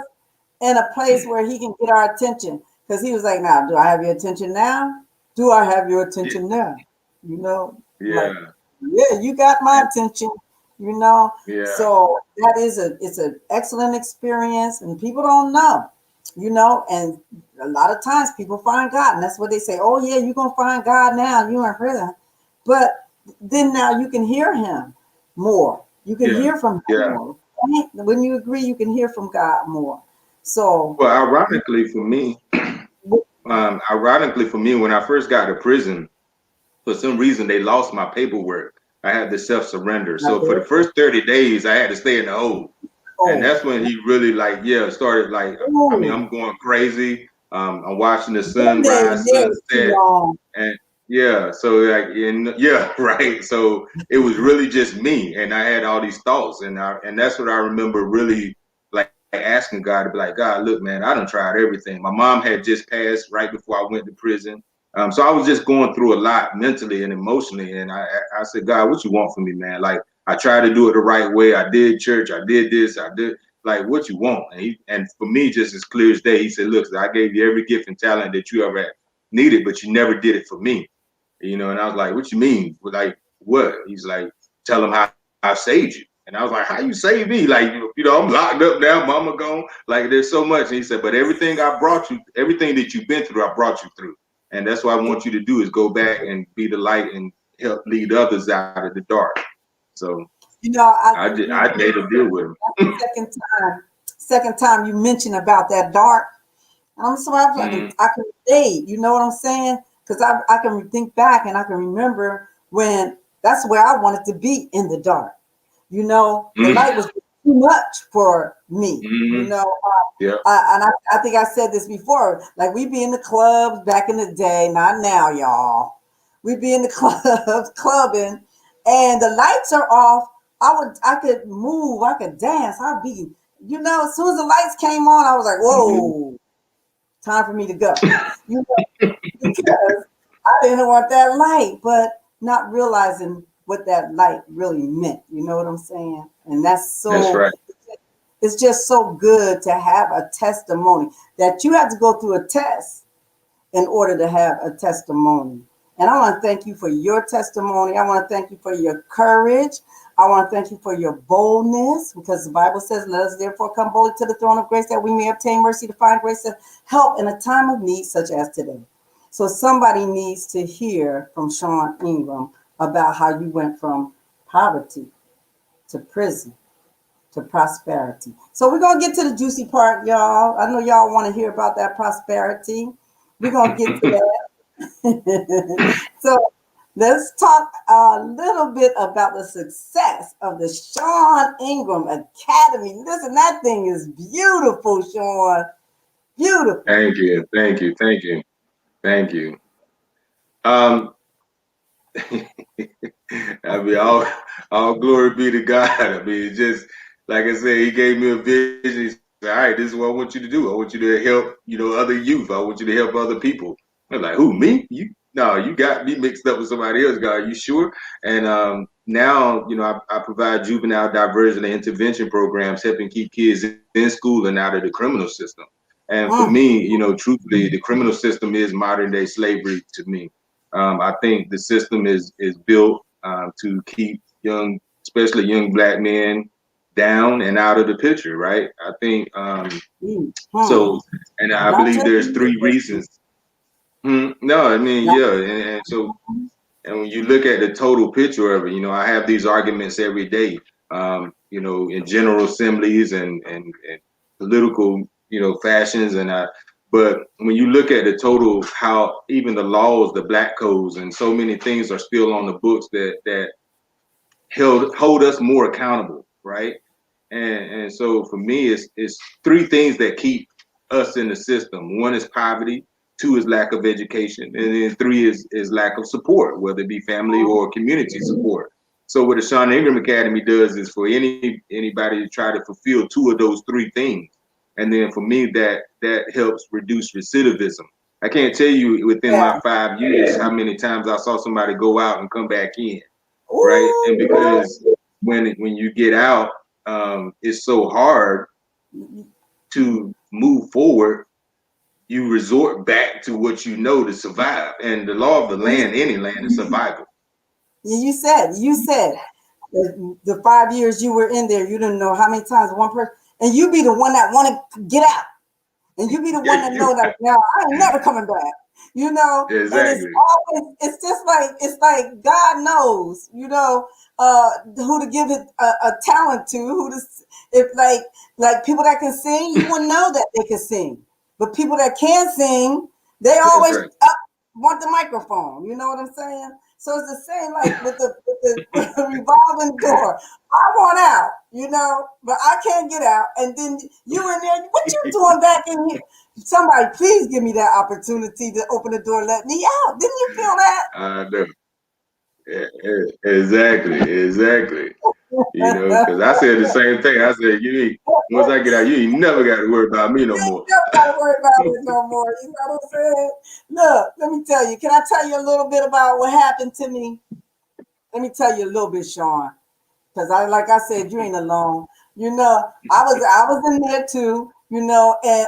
in a place where he can get our attention. Because he was like, now, do I have your attention now? Do I have your attention now? You know, like, Yeah, yeah, you got my attention, you know. yeah, So it's an excellent experience, and people don't know, and a lot of times people find God, and that's what they say, oh yeah, you're gonna find God now, you in prison. But then now you can hear him more. You can yeah, hear from him yeah. more. Right? When you agree, you can hear from God more. So Well, ironically for me, when I first got to prison, for some reason they lost my paperwork. I had to self-surrender. now So for there the first 30 days, I had to stay in the hole. And oh, that's when he really like, yeah, started like, I mean, oh, I'm going crazy. I'm watching the been there sunrise, and there is too sunset, long. and yeah, so like, yeah, right. So it was really just me, and I had all these thoughts, and that's what I remember really like asking God to be like, God, look, man, I done tried everything. My mom had just passed right before I went to prison. So I was just going through a lot mentally and emotionally, and I said, God, what you want from me, man? Like I tried to do it the right way. I did church. I did this. I did like what you want. And for me, just as clear as day, he said, look, I gave you every gift and talent that you ever needed, but you never did it for me. And I was like, what you mean? Like what? He's like, tell him how I saved you. And I was like, how you save me? Like, I'm locked up now, mama gone. Like there's so much. And he said, but everything I brought you, everything that you've been through, I brought you through. And that's what I want you to do is go back and be the light and help lead others out of the dark. So I made a deal with him. Second time you mentioned about that dark. I'm sorry, Mm-hmm. I can relate. You know what I'm saying? Because I can think back and I can remember when that's where I wanted to be in the dark. The light was too much for me. Mm-hmm. Yeah. I think I said this before. Like we be in the clubs back in the day, not now, y'all. We be in the clubs clubbing, and the lights are off. I could move, I could dance. I'd be, as soon as the lights came on, I was like, Mm-hmm. whoa, time for me to go. You know, because I didn't want that light, but not realizing what that light really meant. You know what I'm saying? And that's That's so right. it's just so good to have a testimony that you have to go through a test in order to have a testimony. And I want to thank you for your testimony. I want to thank you for your courage. I want to thank you for your boldness because the Bible says, let us therefore come boldly to the throne of grace that we may obtain mercy to find grace to help in a time of need such as today. So somebody needs to hear from Sean Ingram about how you went from poverty to prison to prosperity. So we're going to get to the juicy part, y'all. I know y'all want to hear about that prosperity. We're going to get to that. So let's talk a little bit about the success of the Sean Ingram Academy. Listen, that thing is beautiful, Sean. Beautiful. Thank you. Thank you. Thank you. Thank you. Um, I mean, all glory be to God. I mean, it's just like I said, He gave me a vision. He said, "All right, this is what I want you to do. I want you to help, other youth. I want you to help other people." I'm like, "Who, me? You? No, you got me mixed up with somebody else, God. You sure?" And now, I provide juvenile diversion and intervention programs, helping keep kids in school and out of the criminal system. And for Mm, me, truthfully, the criminal system is modern day slavery to me. I think the system is built to keep young, especially young black men, down and out of the picture, right? I think mm, so, mm. and I Not believe just there's you, three reasons. No, I mean, not yeah, and so and when you look at the total picture of it, I have these arguments every day, in general assemblies and political, fashions. But when you look at the total, how even the laws, the black codes, and so many things are still on the books that hold us more accountable, right? And so for me, it's three things that keep us in the system. One is poverty, 2 is lack of education, and then 3 is lack of support, whether it be family or community support. So what the Sean Ingram Academy does is for anybody to try to fulfill 2 of those 3 things, and then for me that helps reduce recidivism. I can't tell you within my 5 years how many times I saw somebody go out and come back in, right? And because when you get out, it's so hard to move forward. You resort back to what you know to survive, and the law of the land, any land, is survival. You said the 5 years you were in there, you didn't know how many times one person, and you be the one that want to get out, and you be the one that know like, now I ain't never coming back, and it's Exactly. always, it's like God knows, who to give it a talent to, who to, if like people that can sing, you will know that they can sing, but people that can't sing, they That's always right. want the microphone. You know what I'm saying? So it's the same like with the revolving door. I want out, but I can't get out. And then you in there, what you doing back in here? Somebody please give me that opportunity to open the door, let me out. Didn't you feel that? I know. Exactly. Because I said the same thing. I said, once I get out, you ain't never got to worry about me no You ain't more. never gotta worry about it no more. You know what I'm saying? Look, let me tell you. Can I tell you a little bit about what happened to me? Let me tell you a little bit, Sean. Because like I said, you ain't alone. I was in there too, and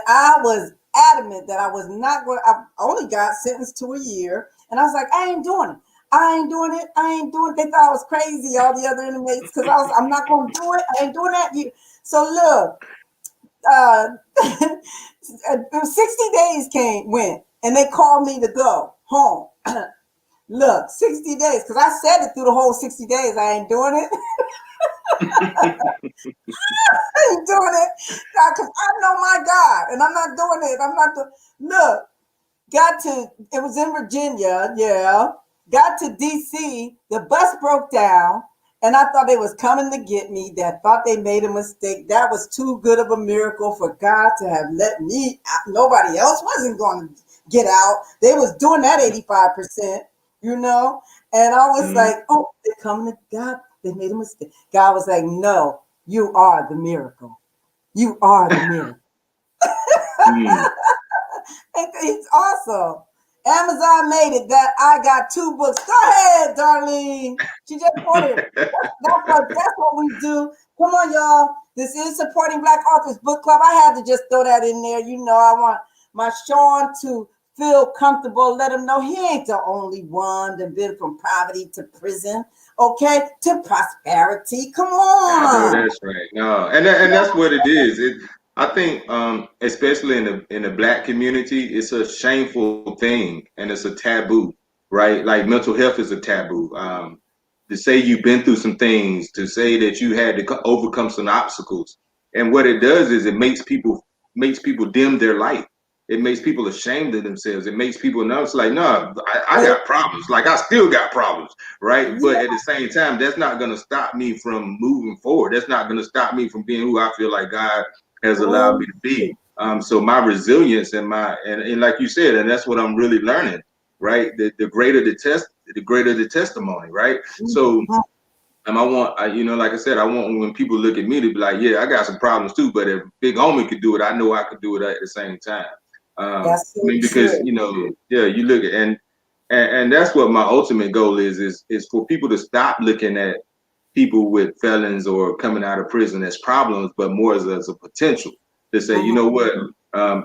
I was adamant that I was not going. I only got sentenced to a year, and I was like, I ain't doing it. I ain't doing it. I ain't doing it. They thought I was crazy, all the other inmates, because I'm not going to do it. I ain't doing that. So look, uh, 60 days went, and they called me to go home. Look, 60 days, because I said it through the whole 60 days. I ain't doing it. I ain't doing it because I know my God, and I'm not doing it. I'm not doing. Look, it was in Virginia, yeah. Got to DC, the bus broke down, and I thought they was coming to get me. That thought they made a mistake. That was too good of a miracle for God to have let me out. Nobody else wasn't going to get out. They was doing that 85%, And I was like, oh, they're coming to God. They made a mistake. God was like, no, you are the miracle. You are the miracle. Mm. It's awesome. Amazon made it that I got 2 books. Go ahead, Darlene. She just ordered. That's what we do. Come on, y'all. This is supporting Black Authors Book Club. I had to just throw that in there. I want my Sean to feel comfortable. Let him know he ain't the only one that been from poverty to prison, okay, to prosperity. Come I know on. that's right. No, and that's what it is. I think, especially in the Black community, it's a shameful thing and it's a taboo, right? Like mental health is a taboo. To say you've been through some things, to say that you had to overcome some obstacles, and what it does is it makes people dim their light. It makes people ashamed of themselves. It makes people know it's like, no, I got problems. Like I still got problems, right? But at the same time, that's not going to stop me from moving forward. That's not going to stop me from being who I feel like God has allowed me to be. So my resilience and like you said, and that's what I'm really learning, right? The greater the greater the testimony, right? So I want, like I said, I want when people look at me to be like, yeah, I got some problems too, but if Big Homie could do it, I know I could do it at the same time. That's I so mean, because true. yeah, you look at and that's what my ultimate goal is for people to stop looking at people with felons or coming out of prison as problems, but more as a potential to say, you know what,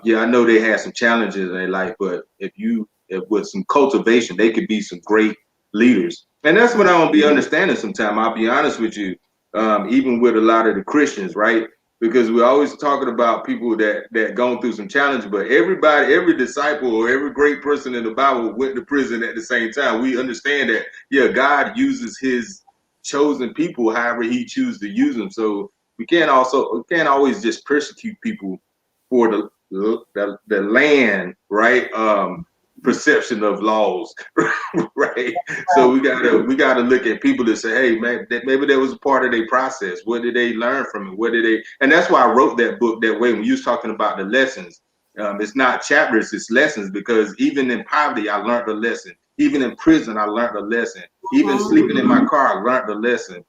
yeah, I know they had some challenges in their life, but if with some cultivation, they could be some great leaders. And that's what I don't be understanding sometimes. I'll be honest with you, even with a lot of the Christians, right? Because we're always talking about people that gone through some challenge, but every disciple or every great person in the Bible went to prison at the same time. We understand that, yeah, God uses his chosen people however he chooses to use them. So we can't always just persecute people for the land, right? Perception of laws, right? So we gotta look at people to say, hey man, maybe that was a part of their process. What did they learn from it? And that's why I wrote that book that way. When you was talking about the lessons, It's not chapters, it's lessons, because even in poverty, I learned a lesson. Even in prison, I learned a lesson. Even sleeping in my car, I learned a lesson.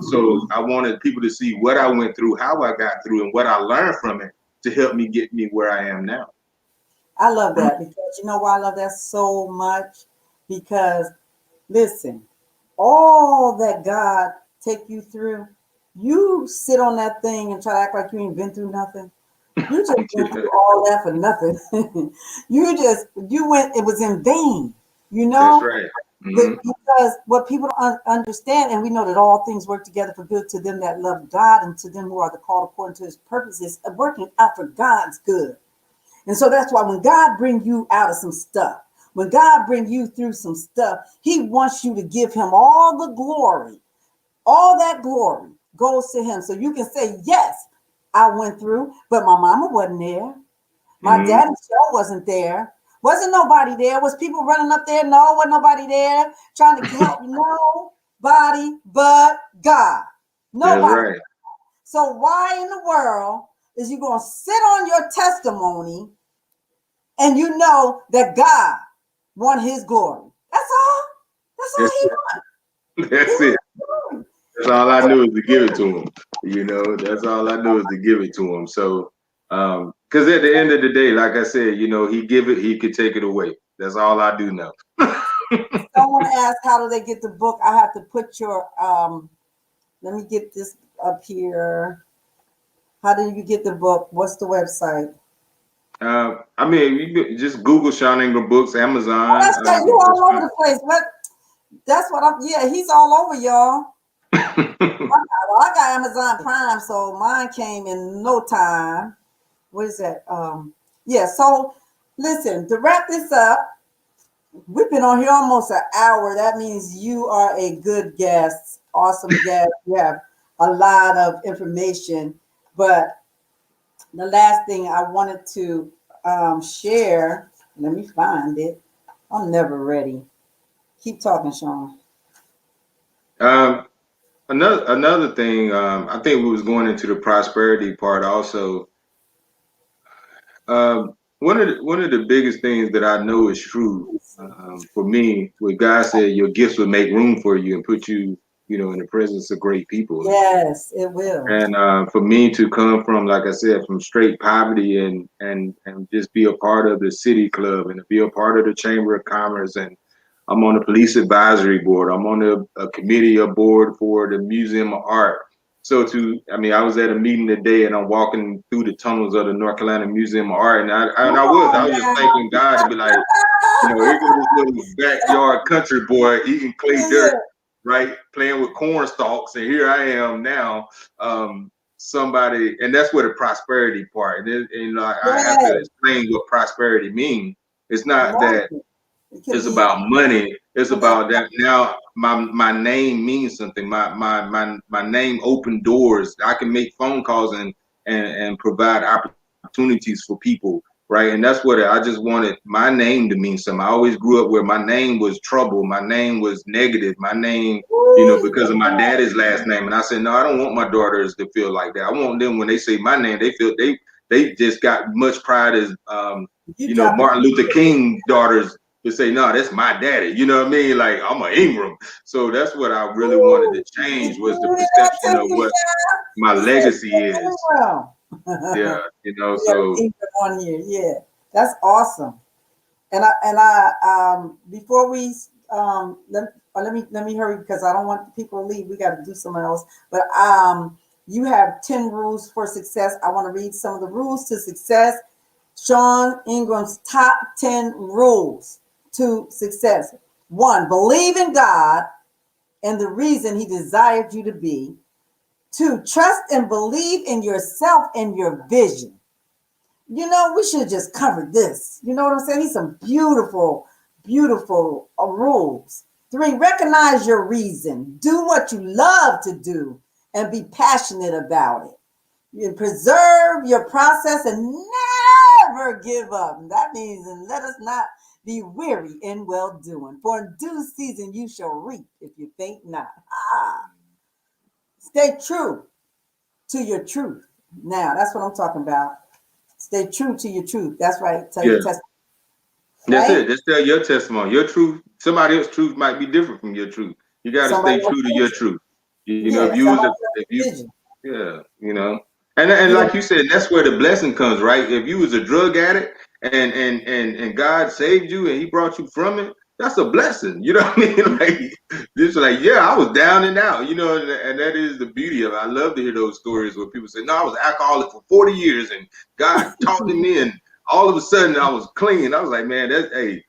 So I wanted people to see what I went through, how I got through, and what I learned from it to help me get me where I am now. I love that because you know why I love that so much? Because listen, all that God take you through, you sit on that thing and try to act like you ain't been through nothing. You just went through all that for nothing. You went, it was in vain, you That's know? right. Hmm. Because what people don't understand, and we know that all things work together for good to them that love God and to them who are the called according to his purposes, working out for God's good. And so that's why when God bring you out of some stuff, when God bring you through some stuff, he wants you to give him all the glory. All that glory goes to him. So you can say, yes, I went through, but my mama wasn't there. My Hmm. daddy show wasn't there. Wasn't nobody there. Was people running up there? No, wasn't nobody there trying to help. Nobody but God. That's Nobody. right. So why in the world is you going to sit on your testimony and you know that God won his glory? That's all. That's all That's he it. wants. He That's it. wants glory. That's all I knew is to give it to him. That's all I knew is to give it to him. So, because at the end of the day, like I said, he give it, he could take it away. That's all I do know. Someone asked, how do they get the book? I have to put your, let me get this up here. How do you get the book? What's the website? I mean, you could just Google Sean Ingram books, Oh, Amazon. that's right. You That's all over the place. What? That's what I'm. Yeah, he's all over, y'all. fine. Well, I got Amazon Prime, so mine came in no time. What is that? Yeah. So, listen. To wrap this up, we've been on here almost an hour. That means you are a good guest, awesome guest. You have a lot of information, but the last thing I wanted to share. Let me find it. I'm never ready. Keep talking, Sean. um, another thing, I think we was going into the prosperity part also. One of the biggest things that I know is true, for me, what God said, your gifts will make room for you and put you, in the presence of great people. Yes, it will. And for me to come from, like I said, from straight poverty and just be a part of the city club and to be a part of the Chamber of Commerce, and I'm on the police advisory board. I'm on a committee of board for the Museum of Art. So I mean, I was at a meeting today, and I'm walking through the tunnels of the North Carolina Museum of Art, and Come I on was just now. thanking God to be like, here goes this little backyard country boy eating clay dirt, Yeah, right? Playing with corn stalks. And here I am now, somebody, and that's where the prosperity part. I have to yes, explain what prosperity means. It's not that right. It can it's be about money. It's that. about that now my name means something. My name opened doors. I can make phone calls and provide opportunities for people, right? And that's what I just wanted my name to mean something. I always grew up where my name was trouble. My name was negative. My name, Ooh, because of my daddy's last name. And I said, no, I don't want my daughters to feel like that. I want them, when they say my name, they feel they just got much pride as you dropping Martin Luther King daughters to say, no, that's my daddy. You know what I mean? Like, I'm an Ingram. So that's what I really wanted Ooh, to change, did was the you hear that, perception of Tiffany? what my He said, legacy is. well. Yeah, We have so Ingram on here. Yeah, that's awesome. Before we let me hurry because I don't want people to leave. We got to do something else. But you have 10 rules for success. I want to read some of the rules to success. Sean Ingram's top 10 rules to success. One, believe in God and the reason he desired you to be. Two, trust and believe in yourself and your vision. We should just cover this. You know what I'm saying? These some beautiful, beautiful rules. Three, recognize your reason. Do what you love to do and be passionate about it. You preserve your process and never give up. That means, and let us not be weary in well doing. For in due season you shall reap if you think not. Stay true to your truth. Now, that's what I'm talking about. Stay true to your truth. That's right. Tell your Yeah, testimony, that's right? it. Just tell your testimony. Your truth, somebody else's truth might be different from your truth. You got to Somebody stay else's true to your vision. truth. You know, Yeah, somebody if else's you, vision. yeah, and You know, like you said, that's where the blessing comes, right? If you was a drug addict and God saved you and He brought you from it, that's a blessing. You know what I mean? Like just like, yeah, I was down and out. You know, and that is the beauty of it. I love to hear those stories where people say, "No, I was alcoholic for 40 years and God talked to me, and all of a sudden I was clean." I was like, man, that's hey.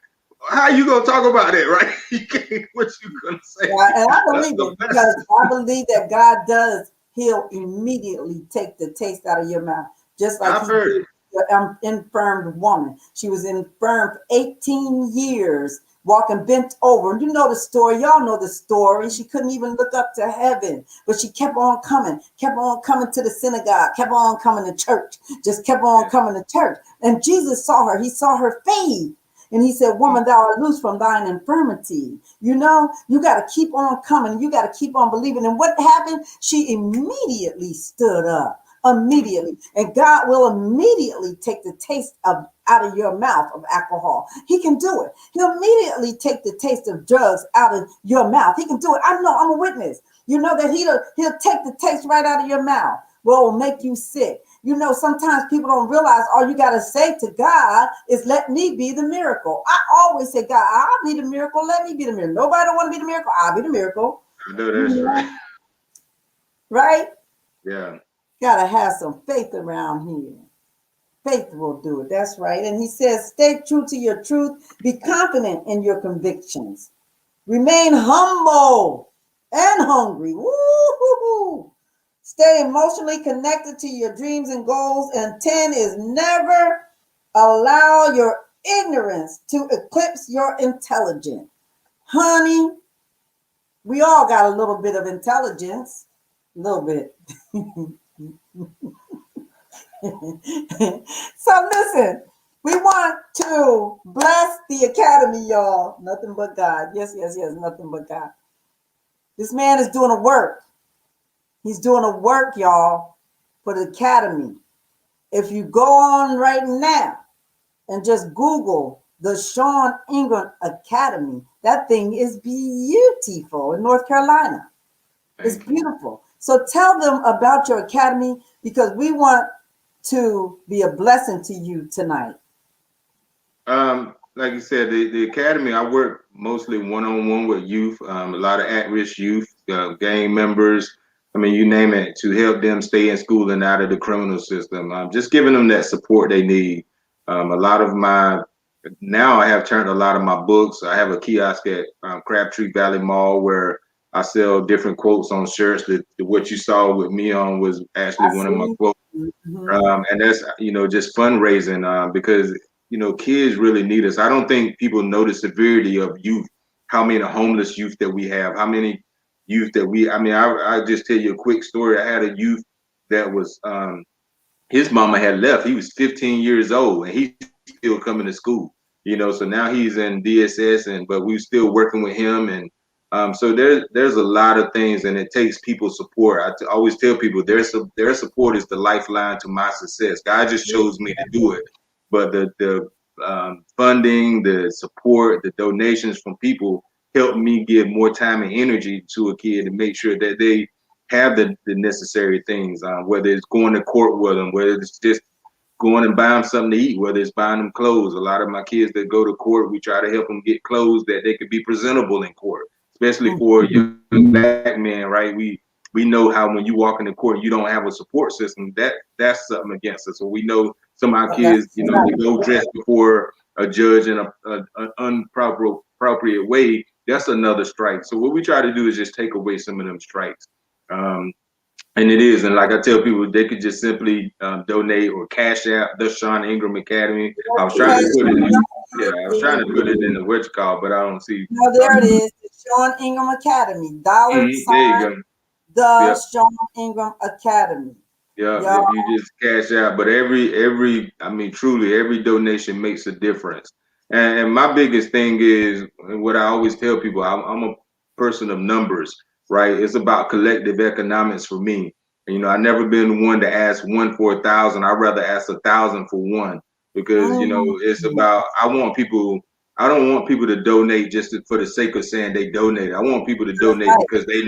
How you gonna talk about it, right? You can't. What you gonna say? yeah, and I That's believe a it because blessing. I believe that God does. He'll immediately take the taste out of your mouth, just like I've He heard it. did the infirmed woman. She was infirmed for 18 years, walking bent over. You know the story. Y'all know the story. She couldn't even look up to heaven, but she kept on coming to the synagogue, kept on coming to church, just kept on Yeah. coming to church. And Jesus saw her. He saw her faith. And he said, Mm. woman, thou art loose from thine infirmity. You know, you got to keep on coming. You got to keep on believing. And what happened? She immediately stood up. Mm. Immediately. And God will immediately take the taste of out of your mouth of alcohol. He can do it. He'll immediately take the taste of drugs out of your mouth. He can do it. I know, I'm a witness. You know that he'll take the taste right out of your mouth. Well, it will make you sick. You know, sometimes people don't realize all you got to say to God is, let me be the miracle. I always say, God, I'll be the miracle. Let me be the miracle. Nobody don't want to be the miracle. I'll be the miracle. I know You that's right. know, right? Yeah. Got to have some faith around here. Faith will do it. That's right. And he says, stay true to your truth. Be confident in your convictions. Remain humble and hungry. Woo-hoo-hoo. Stay emotionally connected to your dreams and goals. And 10 is never allow your ignorance to eclipse your intelligence. Honey, we all got a little bit of intelligence. A little bit. So listen, we want to bless the academy, y'all. Nothing but God. Yes, yes, yes, nothing but God. This man is doing a work. He's doing a work, y'all, for the academy. If you go on right now and just Google the Sean Ingram Academy, that thing is beautiful in North Carolina. It's Thank you. beautiful. So tell them about your academy because we want to be a blessing to you tonight. Like you said, the academy, I work mostly one-on-one with youth, a lot of at-risk youth, gang members. I mean, you name it, to help them stay in school and out of the criminal system. Just giving them that support they need. A lot of my now I have turned a lot of my books. I have a kiosk at Crabtree Valley Mall where I sell different quotes on shirts. What you saw with me on was actually I one of my see. quotes. Mm-hmm. And that's just fundraising because kids really need us. I don't think people know the severity of youth, how many homeless youth that we have, how many youth that we. I mean, I just tell you a quick story. I had a youth that was his mama had left. He was 15 years old and he's still coming to school. So now he's in DSS but we still working with him so there's a lot of things and it takes people's support. Always tell people their support is the lifeline to my success. God just chose me to do it, but the funding, the support, the donations from people help me give more time and energy to a kid to make sure that they have the necessary things, whether it's going to court with them, whether it's just going and buying them something to eat, whether it's buying them clothes. A lot of my kids that go to court, we try to help them get clothes that they could be presentable in court, especially for a young black man, right? We know how when you walk into court, you don't have a support system. That's something against us. So we know some of our kids, That's they right. go dressed before a judge in an appropriate way. That's another strike. So what we try to do is just take away some of them strikes. Um, and it is, and like I tell people, they could just simply donate or cash out the Sean Ingram Academy. I was trying to put it in, yeah, I was trying to put it in the what you call, but I don't see. No, there it is. The Sean Ingram Academy. Dollar There you sign go. the Yep. Sean Ingram Academy. Yeah, Y'all, if you just cash out, but every, I mean, truly, every donation makes a difference. And my biggest thing is what I always tell people. I'm a person of numbers, right? It's about collective economics for me. You know, I never been one to ask one for 1,000. I'd rather ask 1,000 for one because you know it's Mm. about. I want people. I don't want people to donate just for the sake of saying they donate. I want people to That's donate right. because they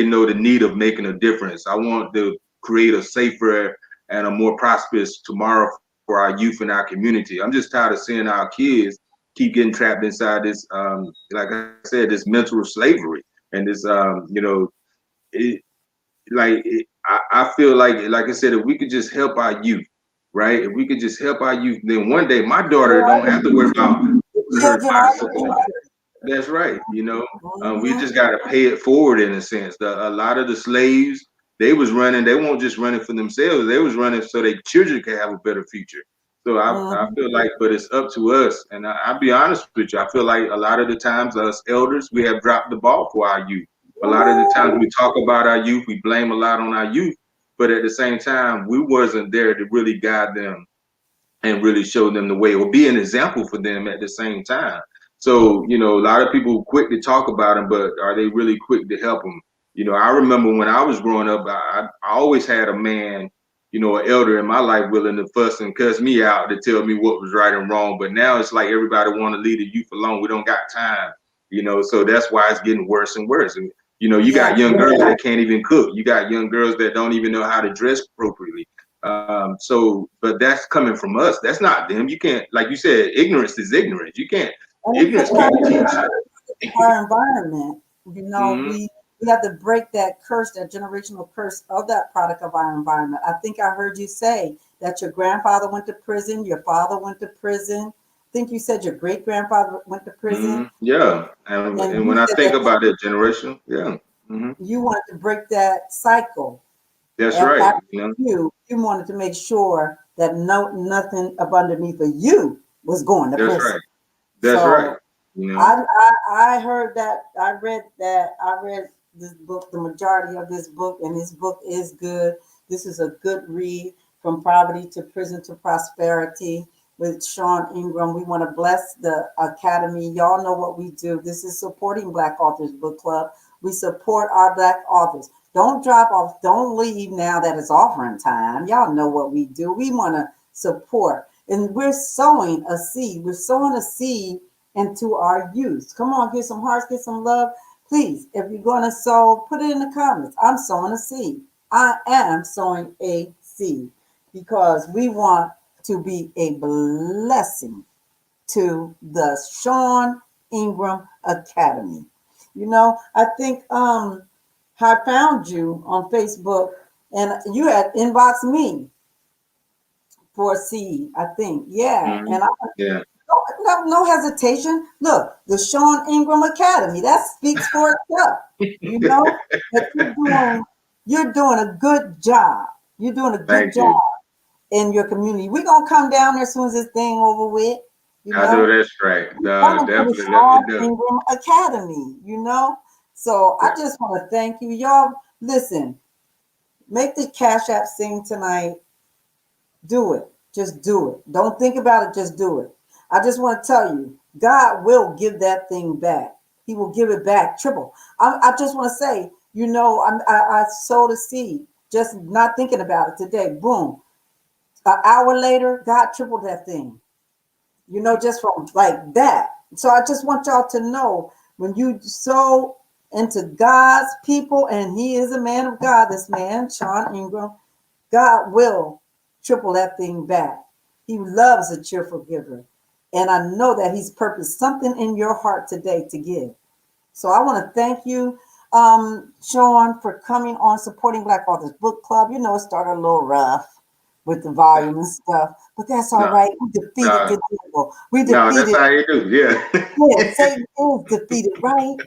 know the need of making a difference. I want to create a safer and a more prosperous tomorrow for our youth and our community. I'm just tired of seeing our kids keep getting trapped inside this, like I said, this mental slavery and this, it, I feel like I said, if we could just help our youth, right? If we could just help our youth, then one day my They daughter are don't have to worry the about future. The her children are the bicycle. future. That's right. You know, we Mm-hmm. just got to pay it forward in a sense. A lot of the slaves, they was running. They weren't just running for themselves. They was running so their children could have a better future. So I Mm-hmm. feel like, but it's up to us. And I'll be honest with you. I feel like a lot of the times us elders, we have dropped the ball for our youth. A lot of the times we talk about our youth, we blame a lot on our youth, but at the same time, we wasn't there to really guide them and really show them the way or be an example for them at the same time. So, you know, a lot of people quick to talk about them, but are they really quick to help them? You know, I remember when I was growing up, I always had a man, you know, an elder in my life willing to fuss and cuss me out to tell me what was right and wrong. But now it's like everybody want to leave the youth alone. We don't got time, you know, so that's why it's getting worse and worse. And, you know, you Yeah. got young girls that can't even cook. You got young girls that don't even know how to dress appropriately. But that's coming from us. That's not them. You can't, like you said, ignorance is ignorance. You can't, And it's ignorance because can't teach. our environment. Mm-hmm. We have to break that curse, that generational curse of that product of our environment. I think I heard you say that your grandfather went to prison, your father went to prison. I think you said your great grandfather went to Mm-hmm. prison, Yeah, and and you when I said think that about that generation, yeah, hmm you wanted to break that cycle. that's And right. after You know, you wanted to make sure that nothing up underneath of you was going to that's prison. right. That's right. So You know, I heard that. I read that. I read this book, the majority of this book, and this book is good. This is a good read, From Poverty to Prison to Prosperity with Sean Ingram. We want to bless the Academy. Y'all know what we do. This is supporting Black Authors Book Club. We support our Black authors. Don't drop off. Don't leave now that it's offering time. Y'all know what we do. We want to support. And we're sowing a seed. We're sowing a seed into our youth. Come on, get some hearts, get some love. Please, if you're going to sow, put it in the comments. I'm sowing a seed. I am sowing a seed because we want to be a blessing to the Sean Ingram Academy. You know, I think I found you on Facebook and you had inboxed me for a seed, I think. Yeah. hmm And I yeah, no hesitation. Look, the Sean Ingram Academy. That speaks for itself. You know that you're doing a good job. You're doing a good thank job you. in your community. We're gonna come down there as soon as this thing over with. You I know know, that's right. coming to the Definitely let me Sean know. Ingram Academy. You know, so I Yeah. just want to thank you, y'all. Listen, make the Cash App sing tonight. Do it. Just do it. Don't think about it. Just do it. I just want to tell you, God will give that thing back. He will give it back triple. I just want to say, I sowed a seed, just not thinking about it today. Boom. An hour later, God tripled that thing, just from like that. So I just want y'all to know when you sow into God's people, and He is a man of God, this man, Sean Ingram, God will triple that thing back. He loves a cheerful giver. And I know that He's purposed something in your heart today to give. So I want to thank you, Sean, for coming on supporting Black Authors Book Club. You know, it started a little rough with the volume and stuff, but that's all No, right. We defeated no, the devil. We no. That's defeated, how you do. yeah, Yeah, Satan is defeated, right?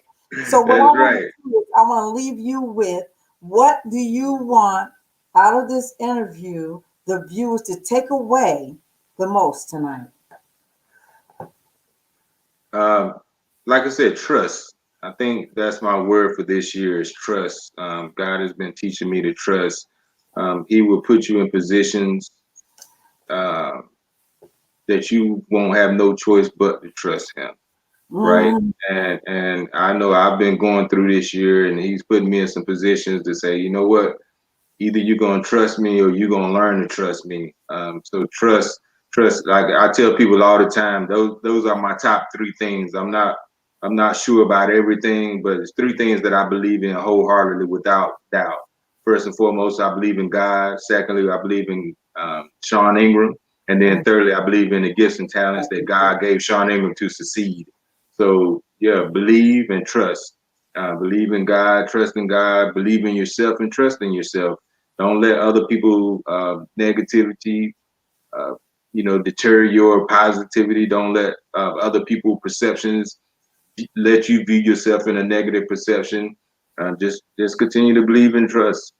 So what I that's want to right. do is I want to leave you with what do you want out of this interview the viewers to take away the most tonight? Um, like I said, trust. I think that's my word for this year is trust. God has been teaching me to trust. He will put you in positions uh, that you won't have no choice but to trust Him, right? Mm, And I know I've been going through this year, and He's putting me in some positions to say, you know what? Either you're gonna trust me or you're gonna learn to trust me. So trust. Like I tell people all the time, those are my top three things. I'm not sure about everything, but it's three things that I believe in wholeheartedly, without doubt. First and foremost, I believe in God. Secondly, I believe in Sean Ingram, and then thirdly, I believe in the gifts and talents that God gave Sean Ingram to succeed. So yeah, believe and trust. Believe in God, trust in God, believe in yourself, and trust in yourself. Don't let other people negativity, uh, deter your positivity. Don't let other people perceptions let you view yourself in a negative perception. Just continue to believe and trust.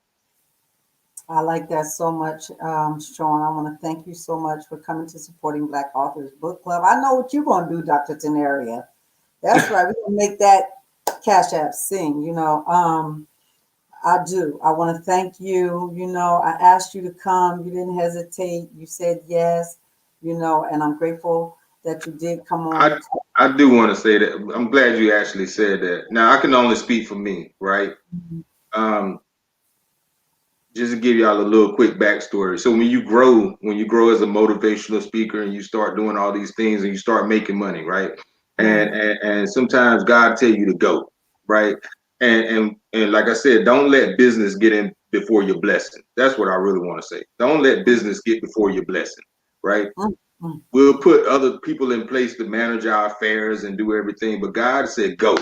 I like that so much, Sean. I want to thank you so much for coming to Supporting Black Authors Book Club. I know what you're going to do, Dr. Tenaria. That's right. We're going to make that Cash App sing. I do. I want to thank you. I asked you to come. You didn't hesitate. You said yes, and I'm grateful that you did come I on. I do want to say that I'm glad you actually said that. Now I can only speak for me, right? Um, just to give y'all a little quick backstory. So when you grow as a motivational speaker and you start doing all these things and you start making money, right? And sometimes God tell you to go, right? And like I said, don't let business get in before your blessing. That's what I really want to say. Don't let business get before your blessing, right? Mm-hmm. We'll put other people in place to manage our affairs and do everything, but God said go.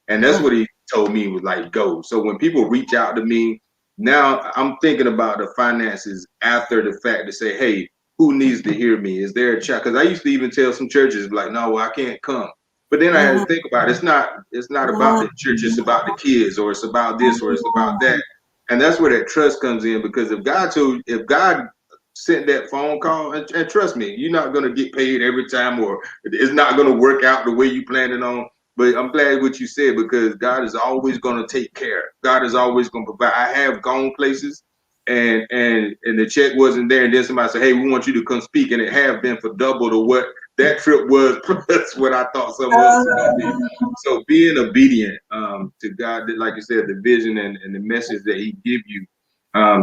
And that's what he told me, was like go. So when people reach out to me, now I'm thinking about the finances after the fact to say, hey, who needs to hear me? Is there a child? Because I used to even tell some churches like, no, I can't come. But then I had to think about it. It's not about the church, it's about the kids, or it's about this, or it's about that. And that's where that trust comes in, because if God sent that phone call, and trust me, you're not going to get paid every time, or it's not going to work out the way you planned it on. But I'm glad what you said, because God is always going to take care. God is always going to provide. I have gone places and the check wasn't there, and then somebody said, hey, we want you to come speak, and it have been for double to what that trip was plus what I thought someone else was going to be. So being obedient to God, like you said, the vision and the message that he give you.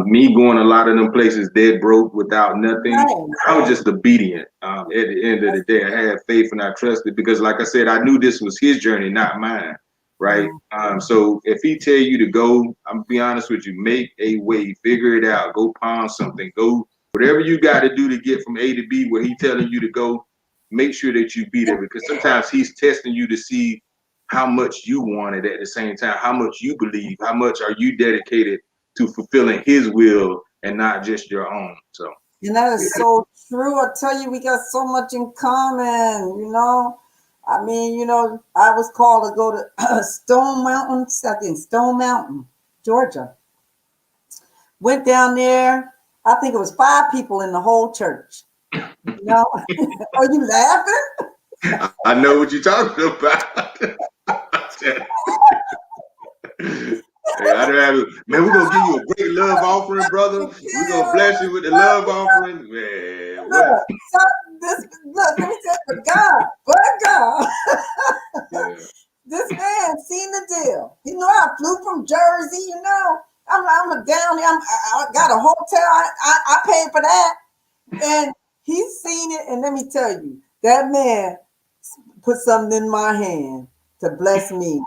Me going a lot of them places dead broke without nothing, I was just obedient. At the end of the day, I had faith and I trusted, because like I said, I knew this was his journey, not mine. Right. So if he tell you to go, I'm be honest with you, make a way, figure it out, go pawn something, go whatever you got to do to get from A to B where he telling you to go. Make sure that you be there, because sometimes he's testing you to see how much you want it at the same time, how much you believe, how much are you dedicated to fulfilling his will and not just your own. So And that is so true. I tell you, we got so much in common. I mean, I was called to go to Stone Mountain, Georgia. Went down there. I think it was 5 people in the whole church. Are you laughing? I know what you're talking about. Hey, man, we're gonna give you a great love offering, brother. We're gonna bless you with the love offering. Man, what? Look, so look, let me tell you, but God, Yeah. this man seen the deal. I flew from Jersey. I'm down here. I got a hotel. I paid for that, and he's seen it. And let me tell you, that man put something in my hand to bless me.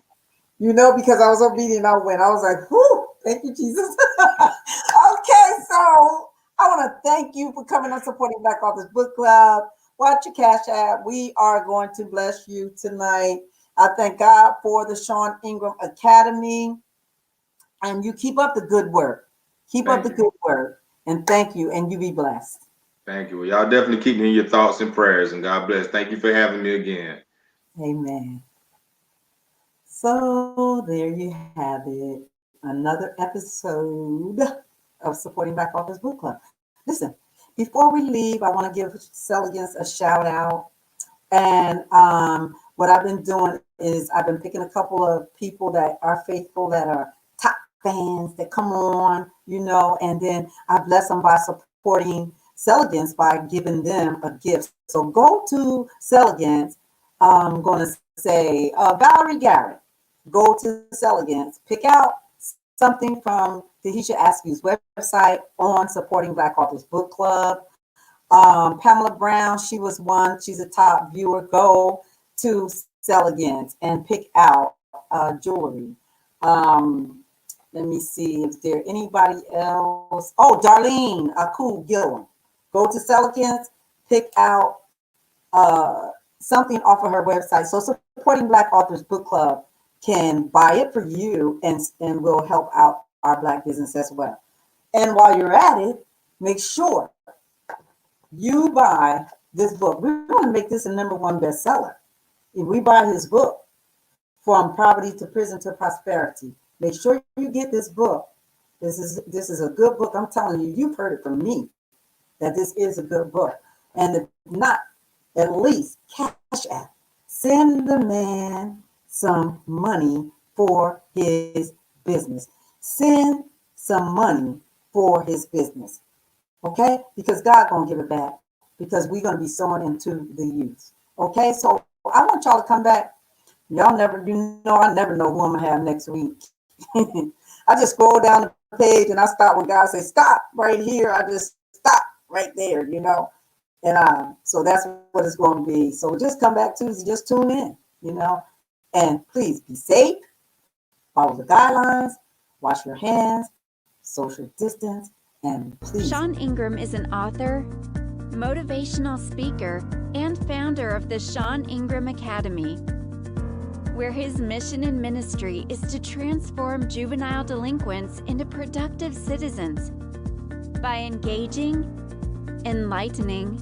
Because I was obedient. I went. I was like, "Whoo, thank you, Jesus." Okay, so I want to thank you for coming and supporting Black Authors Book Club. Watch your Cash App. We are going to bless you tonight. I thank God for the Sean Ingram Academy. And you keep up the good work. Keep up the good work. And thank you. And you be blessed. Thank you. Well, y'all definitely keep me in your thoughts and prayers, and God bless. Thank you for having me again. Amen. So there you have it. Another episode of Supporting Black Authors Book Club. Listen, before we leave, I want to give Celigans a shout out. And what I've been doing is I've been picking a couple of people that are faithful, that are top fans that come on, and then I bless them by supporting Celigans by giving them a gift. So go to Celigans. I'm going to say Valerie Garrett. Go to Celigans. Pick out something from that he should ask you his website on Supporting Black Authors Book Club. Pamela Brown, she was one. She's a top viewer. Go to Seligans and pick out jewelry. Let me see if there anybody else. Oh, Darlene Cool Gillen. Go to Seligans, pick out something off of her website. So Supporting Black Authors Book Club can buy it for you and will help out our Black business as well. And while you're at it, make sure you buy this book. We want to make this a #1 bestseller. If we buy his book, From Poverty to Prison to Prosperity, make sure you get this book. This is a good book. I'm telling you, you've heard it from me that this is a good book. And if not, at least Cash App. Send the man some money for his business. Send some money for his business. Okay? Because God gonna give it back. Because we're gonna be sowing into the youth. Okay? So I want y'all to come back. Y'all never, I never know who I'm gonna have next week. I just scroll down the page and I stop when God says stop right here. I just stop right there, And so that's what it's going to be. So just come back Tuesday, just tune in, and please be safe, follow the guidelines, wash your hands, social distance, and please. Sean Ingram is an author, motivational speaker, and founder of the Sean Ingram Academy, where his mission and ministry is to transform juvenile delinquents into productive citizens by engaging, enlightening,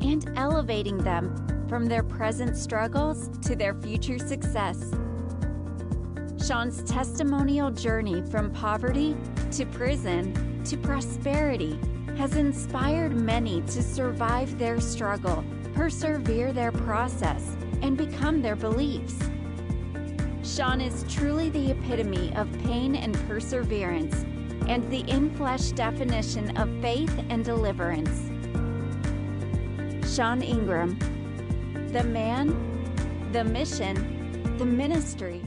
and elevating them from their present struggles to their future success. Sean's testimonial journey from poverty to prison to prosperity has inspired many to survive their struggle, persevere their process, and become their beliefs. Sean is truly the epitome of pain and perseverance, and the in-flesh definition of faith and deliverance. Sean Ingram, the man, the mission, the ministry.